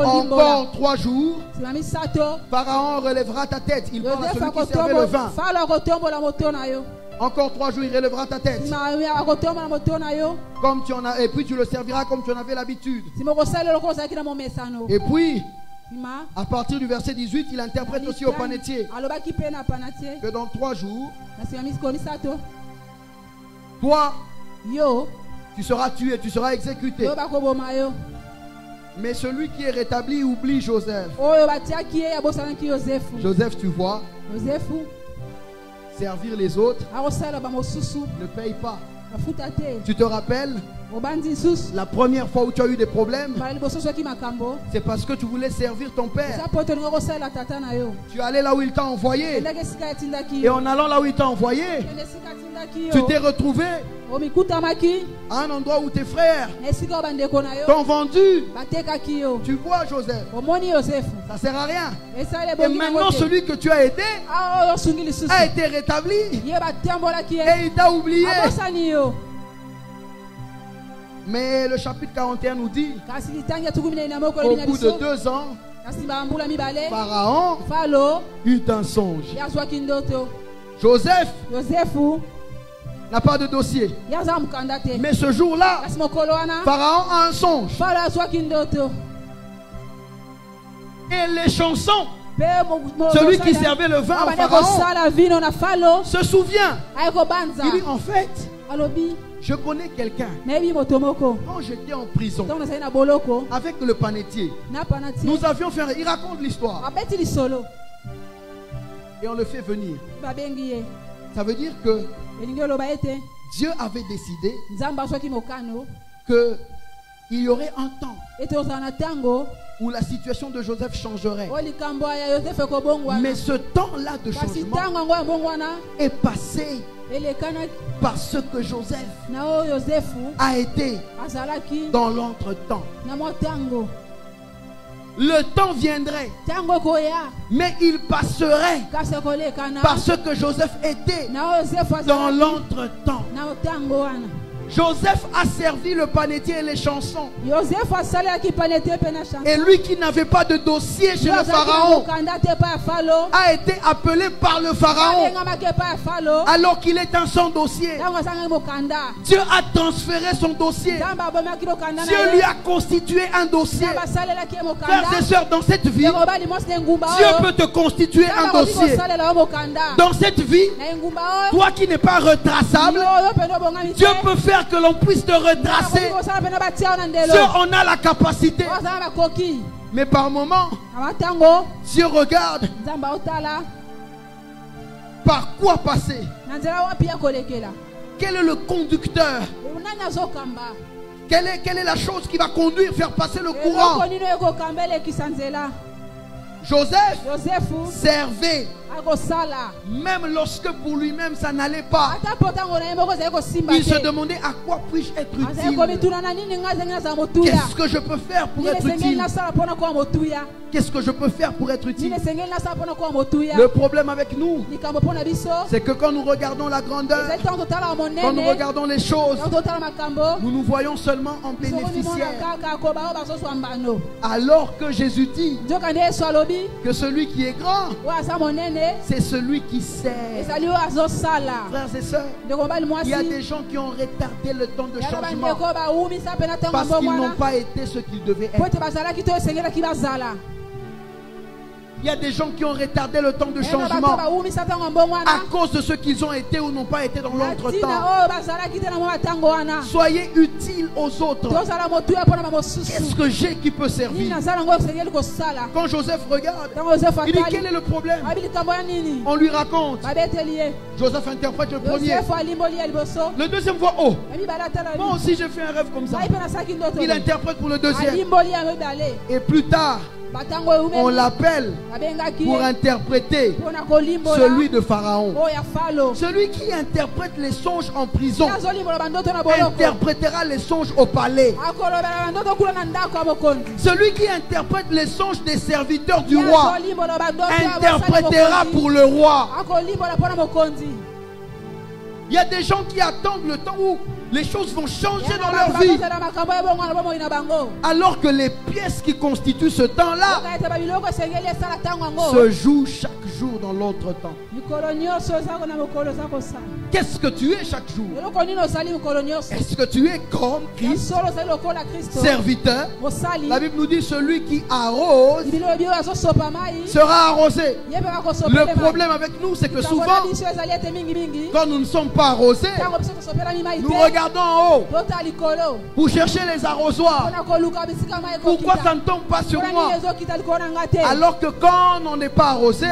Encore 3 jours, Pharaon relèvera ta tête. Il parle à celui qui servait le vin. Encore 3 jours, il relèvera ta tête. Comme tu en as, et puis tu le serviras comme tu en avais l'habitude. Et puis, à partir du verset 18, il interprète aussi au panetier que dans 3 jours, toi, tu seras tué, tu seras exécuté. Mais celui qui est rétabli oublie Joseph. Joseph, tu vois, servir les autres ne paye pas. Tu te rappelles la première fois où tu as eu des problèmes? C'est parce que tu voulais servir ton père. Tu es allé là où il t'a envoyé. Et en allant là où il t'a envoyé, tu t'es retrouvé à un endroit où tes frères t'ont vendu. Tu vois, Joseph, ça sert à rien. Et maintenant celui que tu as aidé a été rétabli et il t'a oublié. Mais le chapitre 41 nous dit qu'au bout de 2 ans, Pharaon eut un songe. Joseph n'a pas de dossier. Mais ce jour-là, Pharaon a un songe. Et les chansons, celui qui servait le vin au Pharaon se souvient. Il dit: en fait, je connais quelqu'un. Quand j'étais en prison avec le panetier, nous avions fait. Il raconte l'histoire et on le fait venir. Ça veut dire que Dieu avait décidé que il y aurait un temps où la situation de Joseph changerait. Mais ce temps-là de changement est passé parce que Joseph a été dans l'entretemps. Le temps viendrait, mais il passerait parce que Joseph était dans l'entretemps. Joseph a servi le panetier et les chansons. Et lui qui n'avait pas de dossier chez le pharaon a été appelé par le pharaon alors qu'il est un sans dossier. Dieu a transféré son dossier. Dieu lui a constitué un dossier. Frères et sœurs, dans cette vie, Dieu peut te constituer un dossier. Dans cette vie, toi qui n'es pas retraçable, Dieu peut faire que l'on puisse te retracer. Dieu en a la capacité. Mais par moment, Dieu regarde par quoi passer. Quel est le conducteur? Quelle est la chose qui va conduire, faire passer le courant? Joseph servait même lorsque pour lui-même ça n'allait pas. Il se demandait à quoi puis-je être utile? Qu'est-ce que je peux faire pour être utile? Qu'est-ce que je peux faire pour être utile? Le problème avec nous, c'est que quand nous regardons la grandeur, quand nous regardons les choses, nous nous voyons seulement en bénéficiaires. Alors que Jésus dit que celui qui est grand, c'est celui qui sert. Frères et sœurs, il y a des gens qui ont retardé le temps de changement parce qu'ils n'ont pas été ce qu'ils devaient être. Il y a des gens qui ont retardé le temps de changement à cause de ce qu'ils ont été ou n'ont pas été dans l'entretemps. Soyez utiles aux autres. Qu'est-ce que j'ai qui peut servir? Quand Joseph regarde, il dit quel est le problème? On lui raconte. Joseph interprète le premier. Le deuxième voit, oh, moi aussi j'ai fait un rêve comme ça. Il interprète pour le deuxième. Et plus tard, on l'appelle pour interpréter celui de Pharaon. Celui qui interprète les songes en prison interprétera les songes au palais. Celui qui interprète les songes des serviteurs du roi interprétera pour le roi. Il y a des gens qui attendent le temps où les choses vont changer dans leur vie, alors que les pièces qui constituent ce temps-là se jouent chaque jour dans l'autre temps. Qu'est-ce que tu es chaque jour? Est-ce que tu es comme Christ, serviteur? La Bible nous dit celui qui arrose sera arrosé. Le problème avec nous, c'est que souvent, quand nous ne sommes pas arrosés, nous regardons en haut pour chercher les arrosoirs. Pourquoi ça ne tombe pas sur moi? Alors que quand on n'est pas arrosé,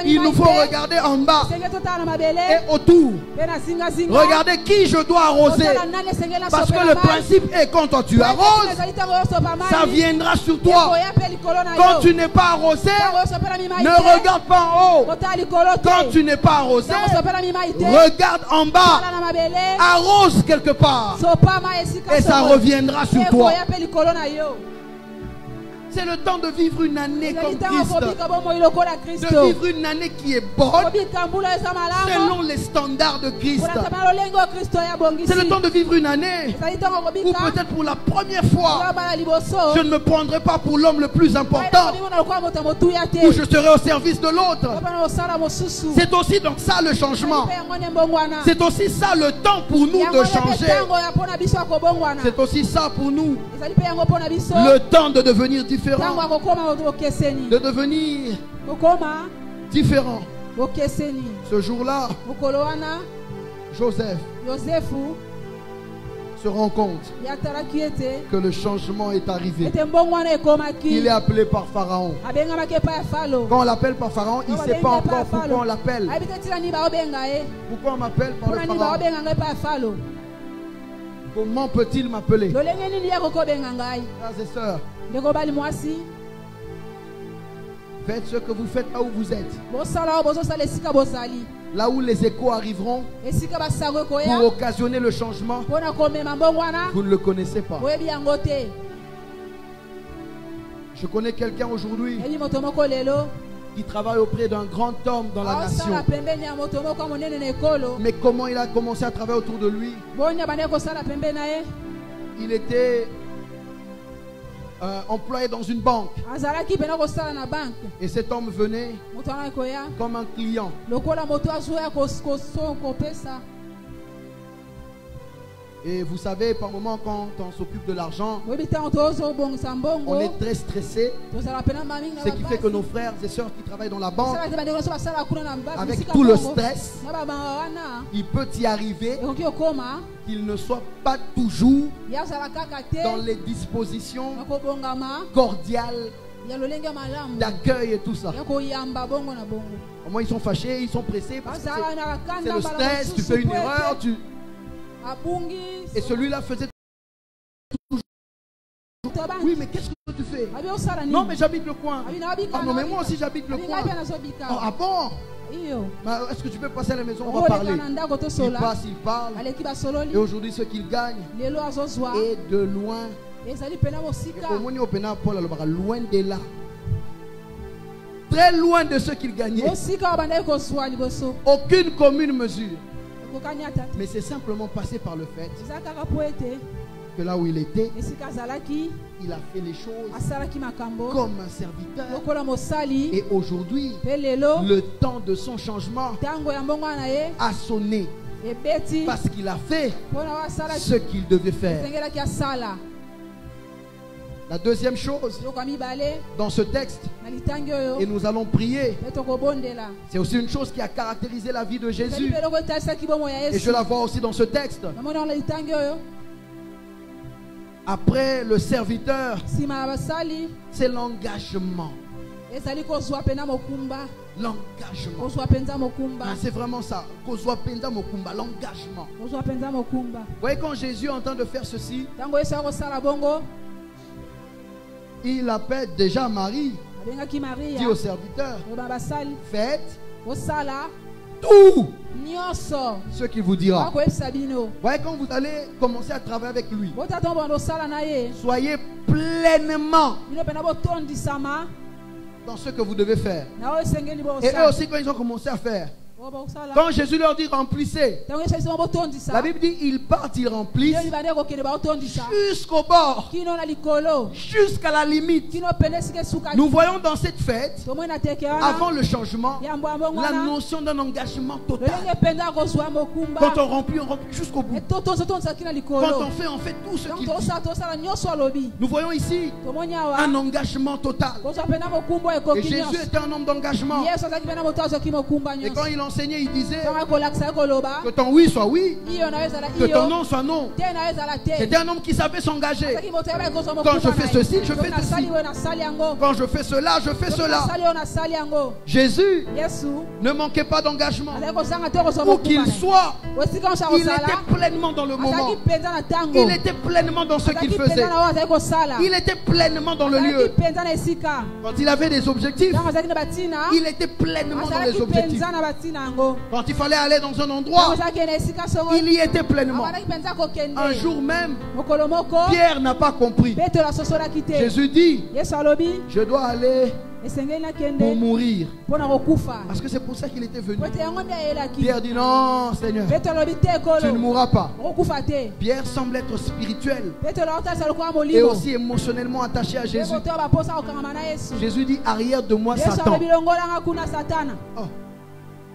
il nous faut regarder en bas et autour. Regardez qui je dois arroser. Parce que le principe est quand toi tu arroses, ça viendra sur toi. Quand tu n'es pas arrosé, ne regarde pas en haut. Quand tu n'es pas arrosé, regarde en bas. Arrose quelque part et ça reviendra sur toi. C'est le temps de vivre une année comme Christ. De vivre une année qui est bonne selon les standards de Christ. C'est le temps de vivre une année où peut-être pour la première fois, je ne me prendrai pas pour l'homme le plus important, où je serai au service de l'autre. C'est aussi donc ça le changement. C'est aussi ça le temps pour nous de changer. C'est aussi ça pour nous le temps de devenir différent. De devenir différent. Ce jour-là, Joseph se rend compte que le changement est arrivé. Il est appelé par Pharaon. Quand on l'appelle par Pharaon, il ne sait pas encore pourquoi on l'appelle. Pourquoi on m'appelle par le Pharaon? Comment peut-il m'appeler? Frères et sœurs, faites ce que vous faites là où vous êtes. Là où les échos arriveront pour occasionner le changement, vous ne le connaissez pas. Je connais quelqu'un aujourd'hui qui travaille auprès d'un grand homme dans la nation. Mais comment il a commencé à travailler autour de lui? Il était employé dans une banque. Et cet homme venait comme un client. Et vous savez, par moment, quand on s'occupe de l'argent, on est très stressé. Ce qui fait que nos frères et sœurs qui travaillent dans la banque, avec tout le stress, il peut y arriver qu'ils ne soient pas toujours dans les dispositions cordiales d'accueil et tout ça. Au moins ils sont fâchés, ils sont pressés parce que c'est le stress, tu fais une erreur, et celui-là faisait toujours. Oui, mais qu'est-ce que tu fais? Non, mais j'habite le coin. Ah non, mais moi aussi j'habite le coin. Oh, ah bon? Est-ce que tu peux passer à la maison? On va parler. Il passe, il parle. Et aujourd'hui, ce qu'il gagne est de loin. Loin de là. Très loin de ce qu'il gagnait. Aucune commune mesure. Mais c'est simplement passé par le fait que là où il était, il a fait les choses comme un serviteur. Et aujourd'hui, le temps de son changement a sonné parce qu'il a fait ce qu'il devait faire. La deuxième chose dans ce texte, et nous allons prier, c'est aussi une chose qui a caractérisé la vie de Jésus. Et je la vois aussi dans ce texte. Après le serviteur, c'est l'engagement. L'engagement. C'est vraiment ça. L'engagement. Vous voyez, quand Jésus est en train de faire ceci, il appelle déjà Marie, dit au serviteur, faites tout ce qu'il vous dira. Vous voyez, quand vous allez commencer à travailler avec lui, soyez pleinement dans ce que vous devez faire. Et eux aussi, quand ils ont commencé à faire, quand Jésus leur dit remplissez, la Bible dit ils partent, ils remplissent jusqu'au bord, jusqu'à la limite. Nous voyons dans cette fête, avant le changement, la notion d'un engagement total. Quand on remplit jusqu'au bout. Quand on fait tout ce qu'il dit. Nous voyons ici un engagement total. Et Jésus était un homme d'engagement. Et quand il enseignait, il disait que ton oui soit oui, que ton non soit non. C'était un homme qui savait s'engager. Quand je fais ceci, je fais ceci. Quand je fais cela, je fais cela. Jésus ne manquait pas d'engagement. Où qu'il soit, il était pleinement dans le moment. Il était pleinement dans ce qu'il faisait. Il était pleinement dans le lieu. Quand il avait des objectifs, il était pleinement dans les objectifs. Quand il fallait aller dans un endroit, il y était pleinement. Un jour même, Pierre n'a pas compris. Jésus dit, je dois aller pour mourir. Parce que c'est pour ça qu'il était venu. Pierre dit non, Seigneur, tu ne mourras pas. Pierre semble être spirituel et aussi émotionnellement attaché à Jésus. Jésus dit, arrière de moi, Satan. Oh.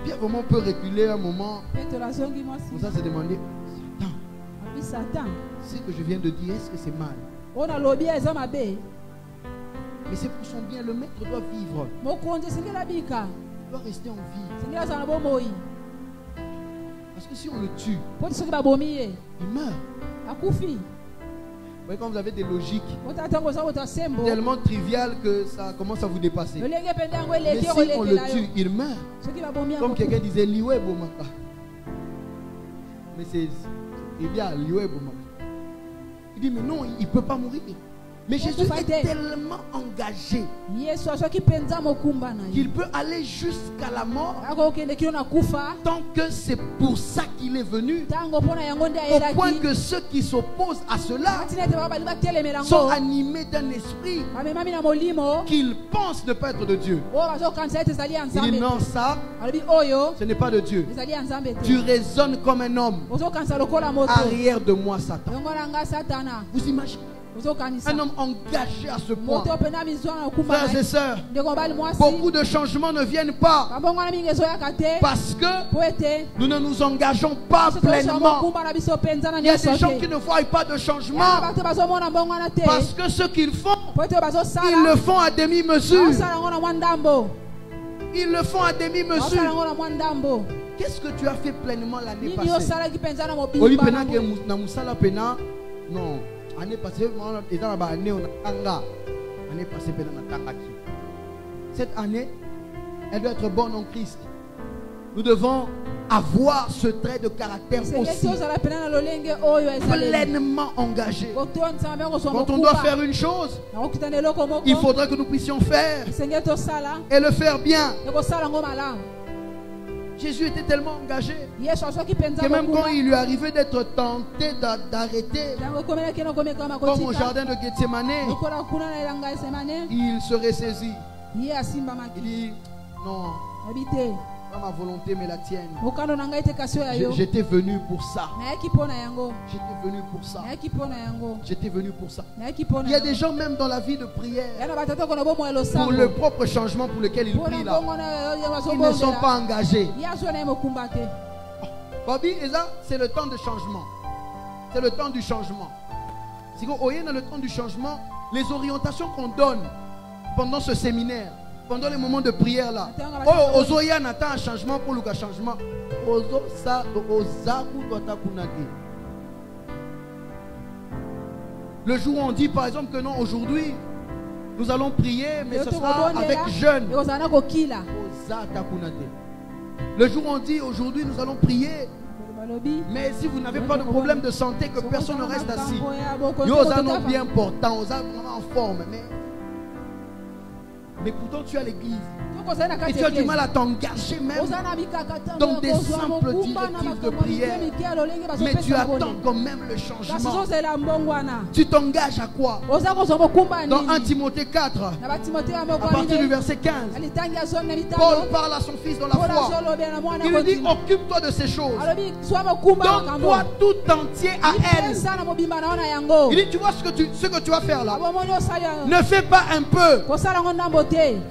Pierre vraiment peut reculer un moment. Pour ça, se demander, Satan, ce que je viens de dire, est-ce que c'est mal? Mais c'est pour son bien, le maître doit vivre. Il doit rester en vie. Parce que si on le tue, il meurt. Vous voyez, quand vous avez des logiques tellement triviales que ça commence à vous dépasser. Mais si on le tue, il meurt. Comme quelqu'un disait, Liwe Bomaka. Mais c'est trivial, Liwe Bomaka. Il dit, mais non, il ne peut pas mourir. Mais Jésus est tellement engagé qu'il peut aller jusqu'à la mort tant que c'est pour ça qu'il est venu. Au point que ceux qui s'opposent à cela sont animés d'un esprit qu'ils pensent ne pas être de Dieu. Il dit non, ça, ce n'est pas de Dieu. Tu raisonnes comme un homme. Arrière de moi, Satan. Vous imaginez? Un homme engagé à ce point. Frères et sœurs, beaucoup de changements ne viennent pas parce que nous ne nous engageons pas pleinement. Il y a des gens qui ne voient pas de changement parce que ce qu'ils font, ils le font à demi-mesure. Ils le font à demi-mesure. Qu'est-ce que tu as fait pleinement l'année passée? Non. Cette année, elle doit être bonne en Christ. Nous devons avoir ce trait de caractère aussi pleinement engagé. Quand on doit faire une chose, il faudrait que nous puissions faire et le faire bien. Jésus était tellement engagé que même quand il lui arrivait d'être tenté d'arrêter, comme au jardin de Gethsemane, il se ressaisit. Il dit non, pas ma volonté mais la tienne. J'étais venu pour ça. J'étais venu pour ça. J'étais venu pour ça. Il y a des gens même dans la vie de prière, pour le propre changement pour lequel ils prient là, ils ne sont pas engagés. Bobby, c'est le temps de changement. C'est le temps du changement. Si vous voyez dans le temps du changement, les orientations qu'on donne pendant ce séminaire, pendant les moments de prière là, oh, Ozoya n'attend un changement pour le changement. Le jour où on dit par exemple que non, aujourd'hui nous allons prier, mais ce sera avec jeûne. Le jour où on dit aujourd'hui nous allons prier, mais si vous n'avez pas de problème de santé, que personne ne reste assis. Nous bien important, en forme, mais pourtant tu as l'église. Et tu as du mal à t'engager même dans des simples directives de prière. Mais tu attends quand même le changement. Tu t'engages à quoi? Dans 1 Timothée 4, à partir du verset 15, Paul parle à son fils dans la foi. Il lui dit, occupe-toi de ces choses. Donne-toi tout entier à elle. Il dit, tu vois ce que tu vas faire là? Ne fais pas un peu.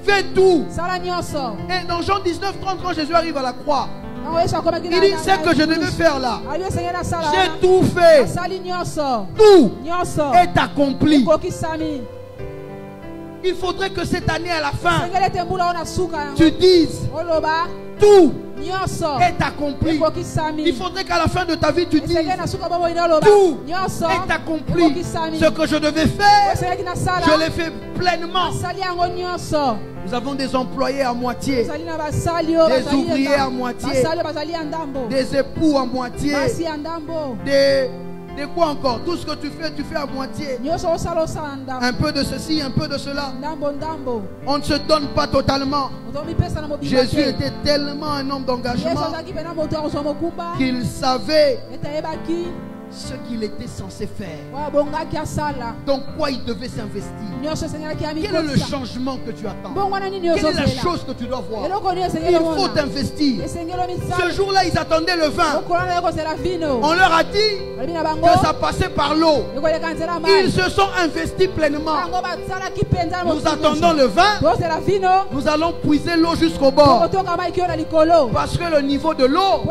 Fais tout. Et dans Jean 19, 30, quand Jésus arrive à la croix, il dit, c'est que je devais faire là. J'ai tout fait. Tout est accompli. Il faudrait que cette année à la fin, tu dises, tout est accompli. Il faudrait qu'à la fin de ta vie, tu dises, tout est accompli. Ce que je devais faire, je l'ai fait pleinement. Nous avons des employés à moitié, des ouvriers à moitié, des époux à moitié, de quoi encore? Tout ce que tu fais à moitié. Un peu de ceci, un peu de cela. On ne se donne pas totalement. Jésus était tellement un homme d'engagement qu'il savait ce qu'il était censé faire. Donc quoi il devait s'investir. Quel est le changement que tu attends? Quelle est la chose que tu dois voir? Il faut t'investir. Ce jour-là, ils attendaient le vin. On leur a dit que ça passait par l'eau. Ils se sont investis pleinement. Nous attendons le vin. Nous allons puiser l'eau jusqu'au bord. Parce que le niveau de l'eau,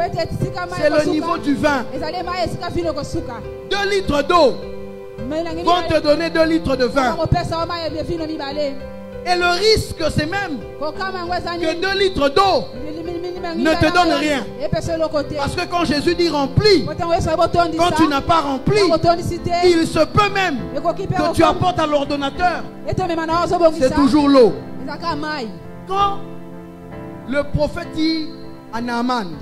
c'est le niveau du vin. 2 litres d'eau vont te donner 2 litres de vin. Et le risque, c'est même que 2 litres d'eau ne te donnent rien. Parce que quand Jésus dit rempli, quand tu n'as pas rempli, il se peut même que tu apportes à l'ordonnateur. C'est toujours l'eau. Quand le prophète dit à Naaman,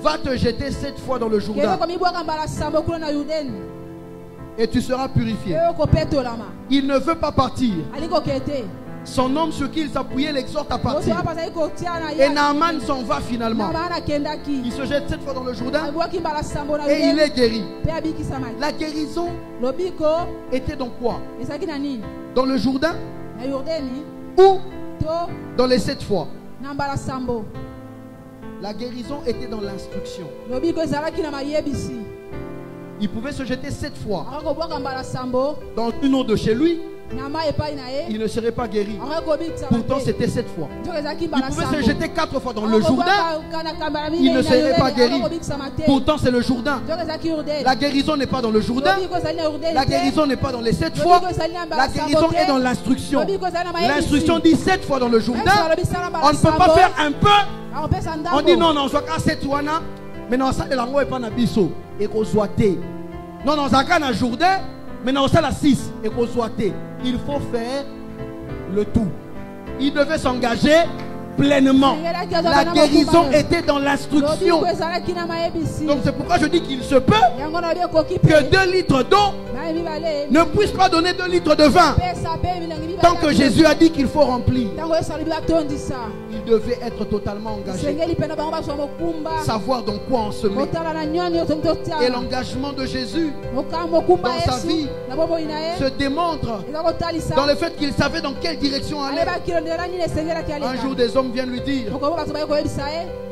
va te jeter 7 fois dans le Jourdain. et tu seras purifié. Il ne veut pas partir. Son homme sur qui il s'appuyait l'exhorte à partir. Et Naaman s'en va finalement. Il se jette 7 fois dans le Jourdain et il est guéri. La guérison était dans quoi? Dans le Jourdain ou dans les 7 fois? La guérison était dans l'instruction. Il pouvait se jeter 7 fois dans une eau de chez lui. Il ne serait pas guéri. Pourtant c'était 7 fois. Il pouvait se jeter 4 fois dans le Jourdain. Il ne serait pas guéri. Pourtant c'est le Jourdain. La guérison n'est pas dans le Jourdain. La guérison n'est pas dans les 7 fois. La guérison est dans l'instruction. L'instruction dit 7 fois dans le Jourdain. On ne peut pas faire un peu. On dit non, non, soit à 7 fois. Mais non, ça de l'ango et pas na biso. Et qu'on soit té. Non, non, ça na Jourdain. Mais non, ça la 6 et qu'on soit té. Il faut faire le tout. Il devait s'engager pleinement. La guérison était dans l'instruction. Donc c'est pourquoi je dis qu'il se peut que 2 litres d'eau ne puissent pas donner 2 litres de vin. Tant que Jésus a dit qu'il faut remplir. Il devait être totalement engagé. Savoir dans quoi on se met. Et l'engagement de Jésus dans sa vie se démontre dans le fait qu'il savait dans quelle direction aller. Un jour des hommes viennent lui dire: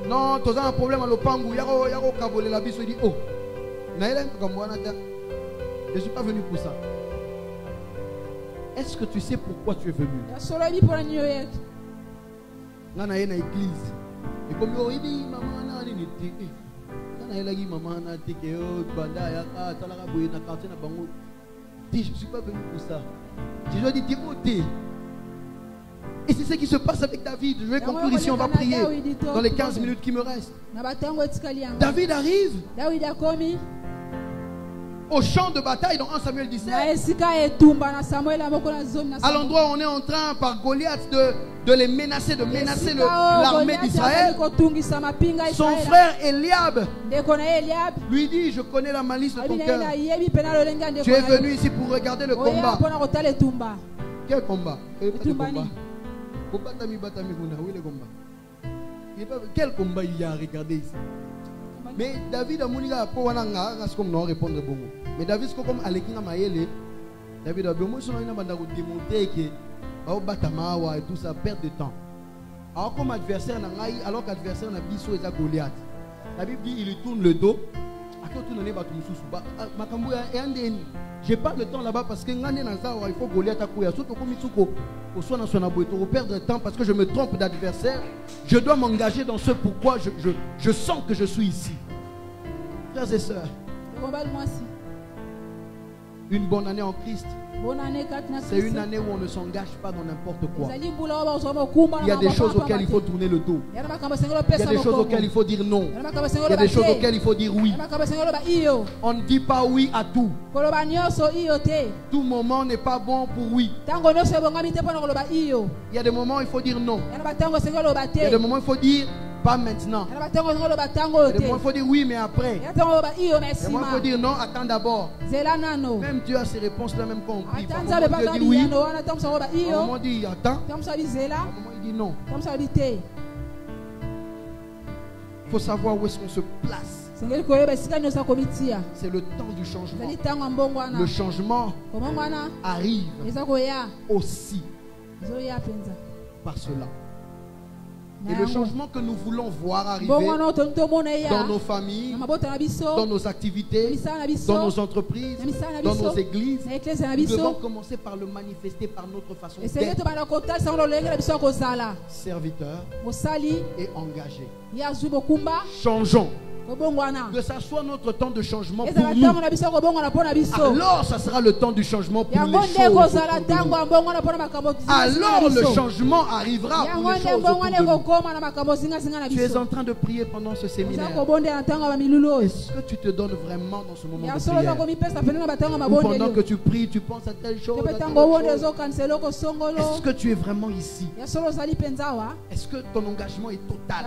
non, tu as un problème à l'opangu. Il dit: oh, je ne suis pas venu pour ça. Est-ce que tu sais pourquoi tu es venu? Dans l'église. Et comme il dit, maman, je ne suis pas venu pour ça. Je lui ai dit: Timothée. Et c'est ce qui se passe avec David. Je vais conclure ici, on va prier dans les 15 minutes qui me restent. David arrive au champ de bataille dans 1 Samuel 17. À l'endroit où on est en train par Goliath de les menacer, de menacer l'armée d'Israël. Son frère Eliab lui dit: je connais la malice de ton cœur. Tu es venu ici pour regarder le combat. Quel combat? Quel combat il y a à regarder ici? Mais David a répondre bon. Mais David c'est comme Alekinga Mayele. David a démontré que et tout ça perd de temps. Alors comme adversaire alors qu'adversaire n'a biso et Goliath. La Bible dit il tourne le dos. J'ai pas le temps là-bas parce que il faut Goliath à courir. Surtout comme Mitsuko, pour perdre de temps parce que je me trompe d'adversaire. Je dois m'engager dans ce pourquoi je sens que je suis ici. Frères et sœurs, une bonne année en Christ, c'est une année où on ne s'engage pas dans n'importe quoi. Il y a des choses auxquelles il faut tourner le dos. Il y a des choses auxquelles il faut dire non. Il y a des choses auxquelles il faut dire oui. On ne dit pas oui à tout. Tout moment n'est pas bon pour oui. Il y a des moments où il faut dire non. Il y a des moments où il faut dire pas maintenant. Il y a des moments où il faut dire oui mais après. Il y a des moments où il faut dire non, attends d'abord. Même Dieu a ses réponses là même quand on prie. Dieu dit oui. À un moment il dit attends. À un moment il dit non. Il faut savoir où est-ce qu'on se place. C'est le temps du changement. Le changement arrive aussi par cela. Et le changement que nous voulons voir arriver dans nos familles, dans nos activités, dans nos entreprises, dans nos églises, nous devons commencer par le manifester par notre façon d'être. Serviteurs et engagés. Changeons. Que ça soit notre temps de changement pour nous. Alors ça sera le temps du changement pour les choses autour de nous. Alors le changement arrivera pour les choses autour de nous. Tu es en train de prier pendant ce séminaire. Est-ce que tu te donnes vraiment dans ce moment de prière? Ou pendant que tu pries, tu penses à telle chose, Est-ce que tu es vraiment ici? Est-ce que ton engagement est total?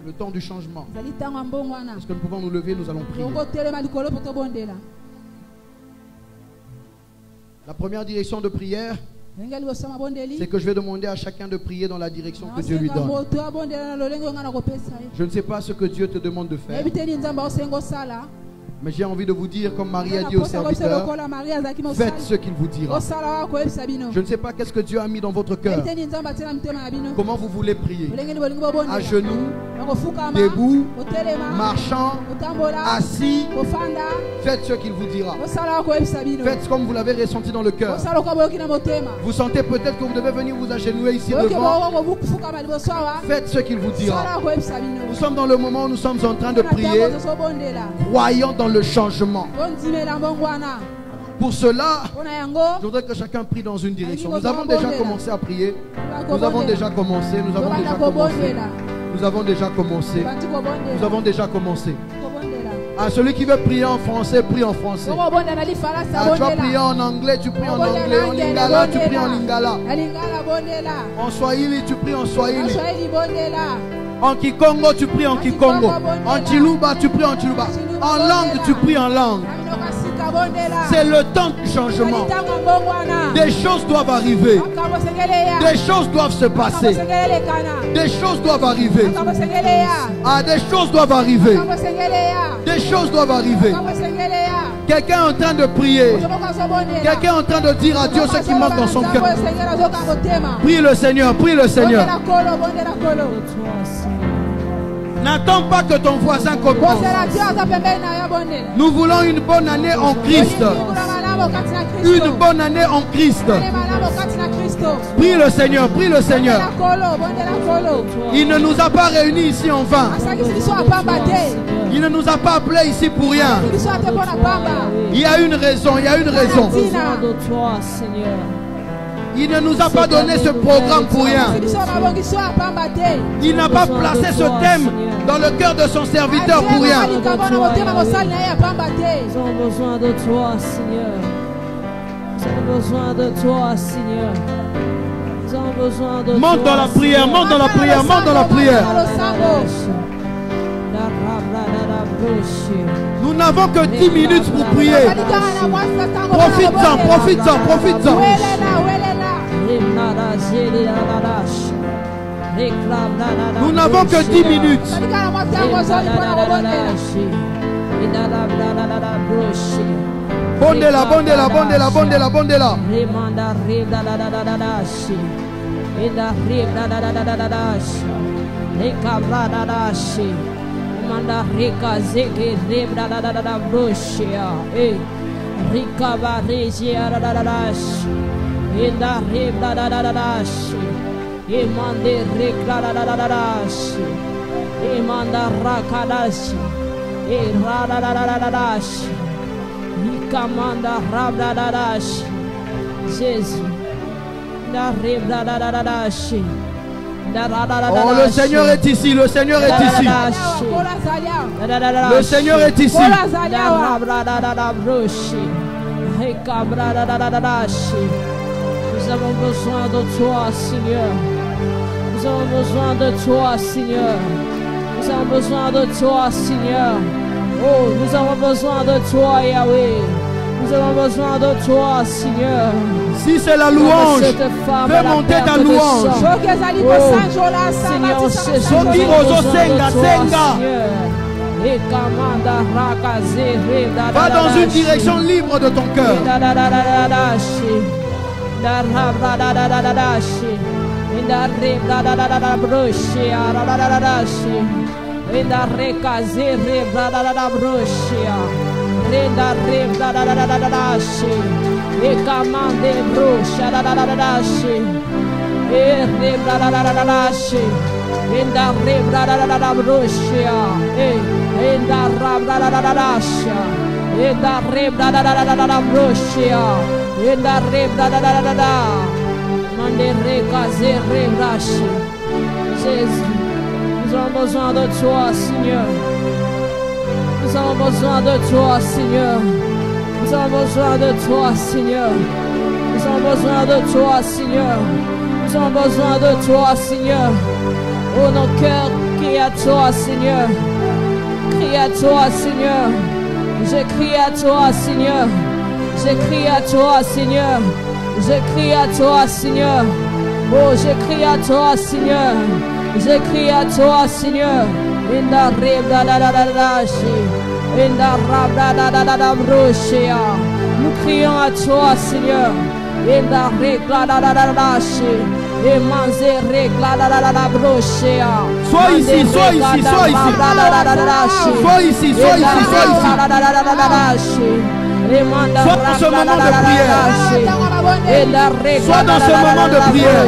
Le temps du changement. Est-ce que nous pouvons nous lever, nous allons prier. La première direction de prière, c'est que je vais demander à chacun de prier dans la direction que Dieu lui donne. Je ne sais pas ce que Dieu te demande de faire, mais j'ai envie de vous dire, comme Marie a dit au serviteur, faites ce qu'il vous dira. Je ne sais pas qu'est-ce que Dieu a mis dans votre cœur. Comment vous voulez prier? À genoux, debout, marchant, assis. Faites ce qu'il vous dira. Faites comme vous l'avez ressenti dans le cœur. Vous sentez peut-être que vous devez venir vous agenouiller ici devant. Faites ce qu'il vous dira. Nous sommes dans le moment où nous sommes en train de prier, croyant dans le changement. Pour cela, je voudrais que chacun prie dans une direction. Nous avons déjà commencé à prier. Nous avons déjà commencé. Nous avons déjà commencé. Nous avons déjà commencé. Nous avons déjà commencé. À celui qui veut prier en français, prie en français. Tu vas prier en anglais, tu pries en anglais. En lingala, tu pries en lingala. En swahili, tu pries en swahili. En kikongo, tu pries en kikongo. En chiluba, tu pries en chiluba. En langue, tu pries en langue. C'est le temps du changement. Des choses doivent arriver. Des choses doivent se passer. Des choses doivent arriver. Ah, des choses doivent arriver. Des choses doivent arriver. Quelqu'un est en train de prier. Quelqu'un est en train de dire à Dieu ce qui manque dans son cœur. Prie le Seigneur, prie le Seigneur. N'attends pas que ton voisin commence. Nous voulons une bonne année en Christ. Une bonne année en Christ. Prie le Seigneur, prie le Seigneur. Il ne nous a pas réunis ici en vain. Il ne nous a pas appelés ici pour rien. Il y a une raison, il y a une raison. Il ne nous a pas donné ce programme pour rien. Il n'a pas placé ce thème dans le cœur de son serviteur pour rien. Nous avons besoin de toi, Seigneur. Nous avons besoin de toi, Seigneur. Nous avons besoin de toi. Monte dans la prière, monte dans la prière, monte dans la prière. Nous n'avons que 10 minutes pour prier. Profite-en, profite-en, profite-en. Nous n'avons que 10 minutes. Bondela, bondela, bondela, bondela, bondela. Manda rica zeke rebra da bruxia rica barregia da dash inda rebra da dash e mande rica da dash e manda raca dash e rada da dash rica manda rabra da dash Jesus da rebra da dash. Oh, le Seigneur est ici, le Seigneur est ici. Le Seigneur est ici. Nous avons besoin de toi, Seigneur. Nous avons besoin de toi, Seigneur. Nous avons besoin de toi, Seigneur. Oh, nous avons besoin de toi, Yahweh. Nous avons besoin de toi, Seigneur. Si c'est la louange, fais monter ta louange. Seigneur, va dans une direction libre de ton cœur. Renda rebra da dashi e camande bruxa da dashi e rebra da dashi renda rebra da bruxa e renda rabra da dashi e da rebra da bruxa e da rebra da mande recaze rebrashi. Jésus, nous avons besoin de toi, Seigneur. Nous avons besoin de toi, Seigneur. Nous avons besoin de toi, Seigneur. Nous avons besoin de toi, Seigneur. Nous avons besoin de toi, Seigneur. Oh, nos cœurs crie à toi, Seigneur. Crie à toi, Seigneur. Je crie à toi, Seigneur. Je crie à toi, Seigneur. Je crie à toi, Seigneur. Oh, je crie à toi, Seigneur. Je crie à toi, Seigneur. In the rib da da da da da shi. In the rab da da da da da broshia. Nous crions à toi, Seigneur. In the rib da da da da da shi. Et manzer rib da da da da da broshia. Sois ici, sois ici, sois ici. Sois ici, sois ici, sois ici. Sois dans ce moment de prière. Sois dans ce moment de prière.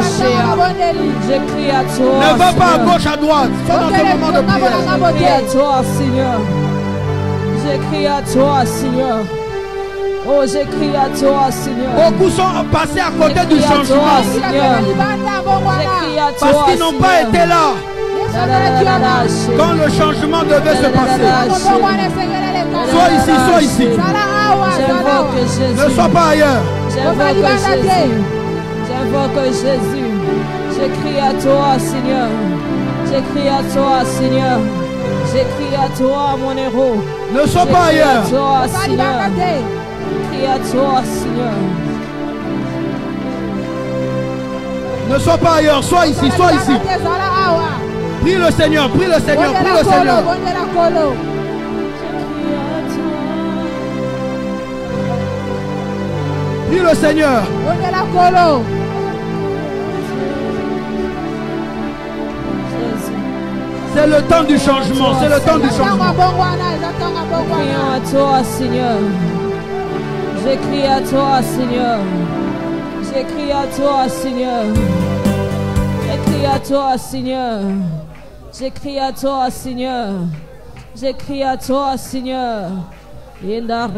Je crie à toi. Ne va pas à gauche, à droite. Sois dans ce moment de prière. Je crie à toi, Seigneur. Je crie à toi, Seigneur. Oh, je crie à toi, Seigneur. Beaucoup sont passés à côté du changement. Parce qu'ils n'ont pas été là quand le changement devait se passer. Sois ici, sois ici. Ne sois pas ailleurs. J'invoque Jésus. J'invoque Jésus. Je crie à toi, Seigneur. Je crie à toi, Seigneur. Je crie à toi, mon héros. Ne sois pas ailleurs. Je crie à toi, Seigneur. Ne sois pas ailleurs. Sois ici, sois ici. Prie le Seigneur, prie le Seigneur, prie le Seigneur. Prie le Seigneur. C'est le temps du changement, c'est le temps du changement. Crions à toi, Seigneur. Je crie à toi, Seigneur. Je crie à toi, Seigneur. Je crie à toi, Seigneur. Je crie à toi, Seigneur. Je crie à toi, Seigneur.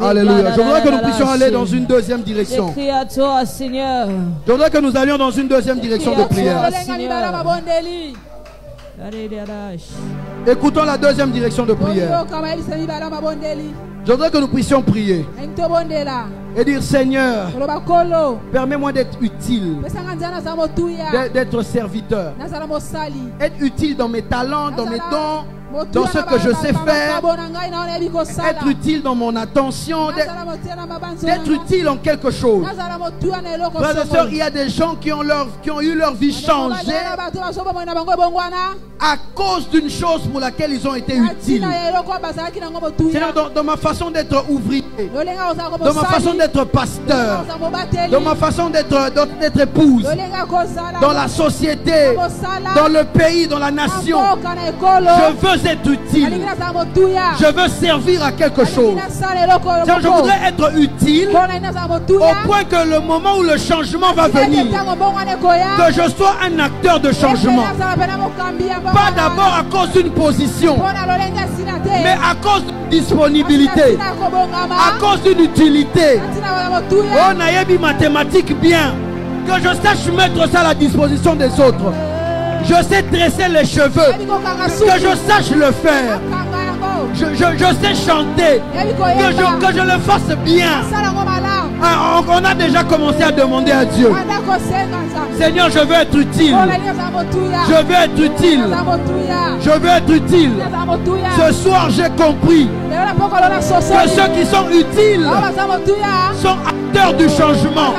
Alléluia. Je voudrais que nous puissions aller dans une deuxième direction. Je crie à toi, Seigneur. Je voudrais que nous allions dans une deuxième direction de prière. Écoutons la deuxième direction de prière. Je voudrais que nous puissions prier et dire: Seigneur, permets-moi d'être utile, d'être serviteur, être utile dans mes talents, dans mes dons, dans ce que je sais faire, être utile dans mon attention, d'être utile en quelque chose. Frères et sœurs, il y a des gens qui ont eu leur vie changée à cause d'une chose pour laquelle ils ont été utiles. C'est-à-dire dans ma façon d'être ouvrier, dans ma façon d'être pasteur, dans ma façon d'être épouse, dans la société, dans le pays, dans la nation. Je veux être utile. Je veux servir à quelque chose. Je voudrais être utile au point que le moment où le changement va venir, que je sois un acteur de changement. Pas d'abord à cause d'une position, mais à cause d'une disponibilité, à cause d'une utilité. Oh, naïbi mathématique bien, que je sache mettre ça à la disposition des autres. Je sais tresser les cheveux, que je sache le faire. Je sais chanter, que je le fasse bien. On a déjà commencé à demander à Dieu: Seigneur, je veux être utile. Je veux être utile. Je veux être utile. Ce soir, j'ai compris que ceux qui sont utiles sont acteurs du changement.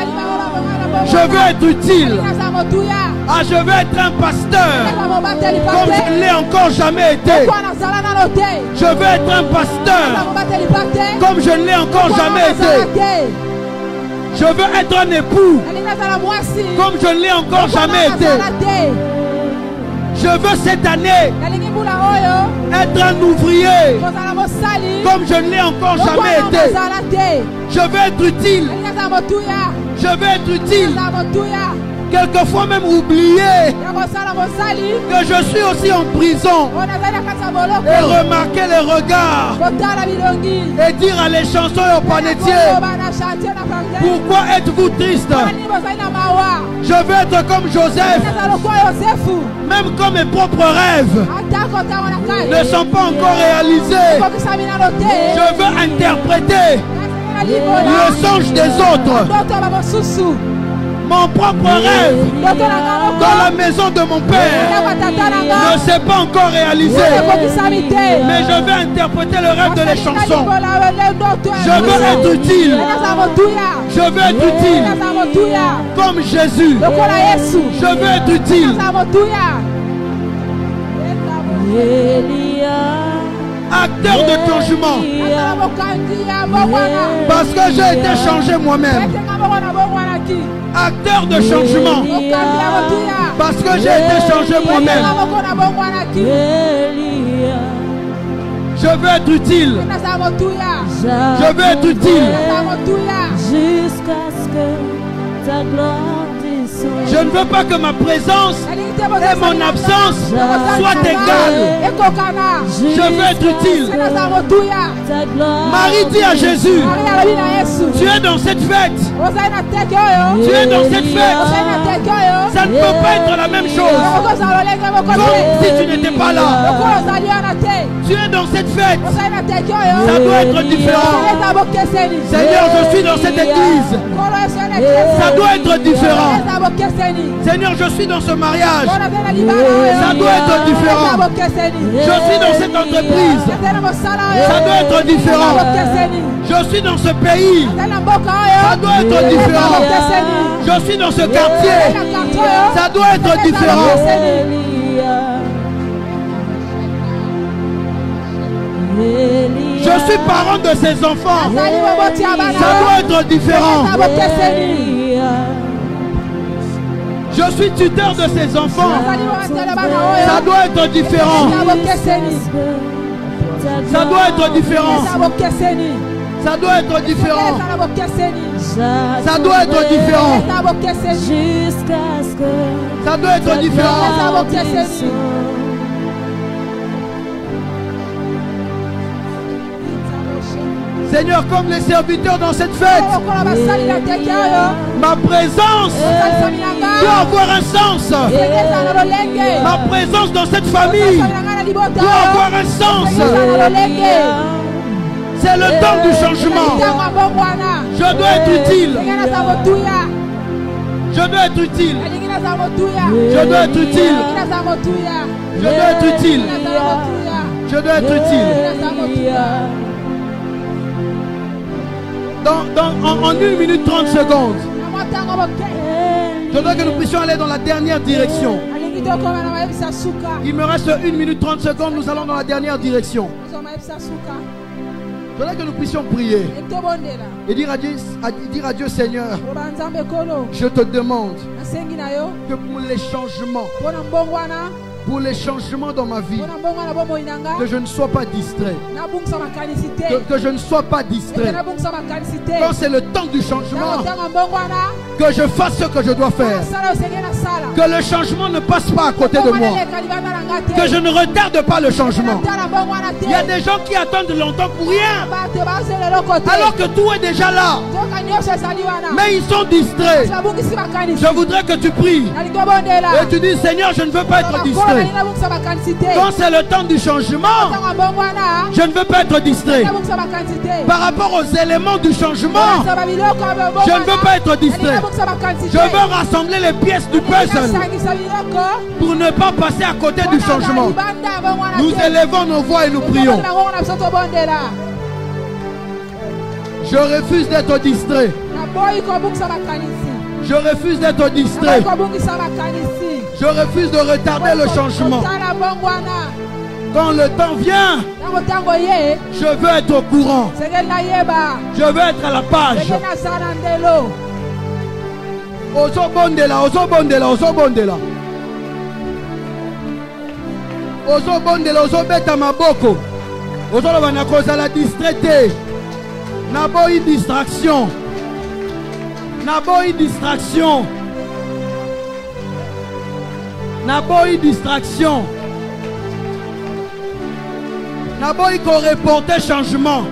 Je veux être utile. Ah, je veux être un pasteur comme je ne l'ai encore jamais été. Je veux être un pasteur comme je ne l'ai encore jamais été. Je veux être un époux comme je ne l'ai encore jamais été. Je veux cette année être un ouvrier comme je ne l'ai encore jamais été. Je veux être utile. Je veux être utile. Quelquefois même oublier que je suis aussi en prison et remarquer les regards et dire à les chansons et aux panetiers: pourquoi êtes-vous triste? Je veux être comme Joseph, même quand mes propres rêves ne sont pas encore réalisés. Je veux interpréter le songe des autres. Mon propre rêve dans la maison de mon père ne s'est pas encore réalisé. Mais je vais interpréter le rêve de les chansons. Je veux être utile. Je veux être utile. Comme Jésus. Je veux être utile. Acteur de changement. Parce que j'ai été changé moi-même. Acteur de changement. Parce que j'ai été changé moi-même. Je veux être utile. Je veux être utile. Jusqu'à ce que ta gloire descende. Je ne veux pas que ma présence et mon absence soient égales. Je veux être utile. Marie dit à Jésus, tu es dans cette fête. Tu es dans cette fête. Ça ne peut pas être la même chose. Comme si tu n'étais pas là. Tu es dans cette fête. Ça doit être différent. Seigneur, je suis dans cette église. Ça doit être différent. Seigneur, je suis dans ce mariage. Ça doit être différent. Je suis dans cette entreprise. Ça doit être différent. Je suis dans ce pays. Ça doit être différent. Je suis dans ce quartier. Ça doit être différent. Je suis parent de ces enfants. Ça doit être différent. Je suis tuteur de ces enfants. Ça doit être différent. Ça doit être différent. Ça doit être différent. Ça doit être différent. Jusqu'à ce que ça doit être différent. Seigneur, comme les serviteurs dans cette fête, ma présence doit avoir un sens. Ma présence dans cette famille doit avoir un sens. C'est le temps du changement. Je dois être utile. Je dois être utile. Je dois être utile. Je dois être utile. Je dois être utile. En 1 minute 30 secondes, je voudrais que nous puissions aller dans la dernière direction. Il me reste 1 minute 30 secondes, nous allons dans la dernière direction. Je voudrais que nous puissions prier et dire à Dieu, Seigneur, je te demande que pour les changements dans ma vie, que je ne sois pas distrait. Que je ne sois pas distrait. Quand c'est le temps du changement, que je fasse ce que je dois faire. Que le changement ne passe pas à côté de moi. Que je ne retarde pas le changement. Il y a des gens qui attendent longtemps pour rien, alors que tout est déjà là. Mais ils sont distraits. Je voudrais que tu pries et tu dis, Seigneur, je ne veux pas être distrait. Quand c'est le temps du changement, je ne veux pas être distrait. Par rapport aux éléments du changement, je ne veux pas être distrait. Je veux rassembler les pièces du puzzle pour ne pas passer à côté du changement. Nous élevons nos voix et nous prions. Je refuse d'être distrait. Je refuse d'être distrait. Je refuse de retarder le changement. Quand le temps vient, je veux être au courant. Je veux être à la page. Ozobondela, ozobondela, ozobondela. Ozobondela, ozobeta maboko. Ozoloba na kozala distraité. Naboyi distraction. Naboyi distraction. Naboyi distraction. Naboyi ko reporter changement.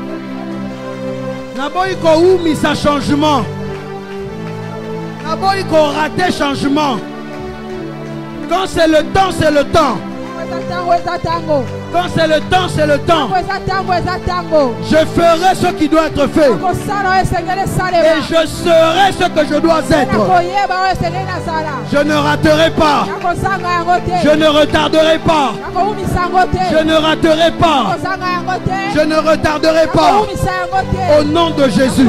Naboyi ko oumisa changement. Naboyi ko rater changement. Quand c'est le temps, c'est le temps. Quand c'est le temps, c'est le temps. Je ferai ce qui doit être fait. Et je serai ce que je dois être. Je ne raterai pas. Je ne retarderai pas. Je ne raterai pas. Je ne retarderai pas. Au nom de Jésus.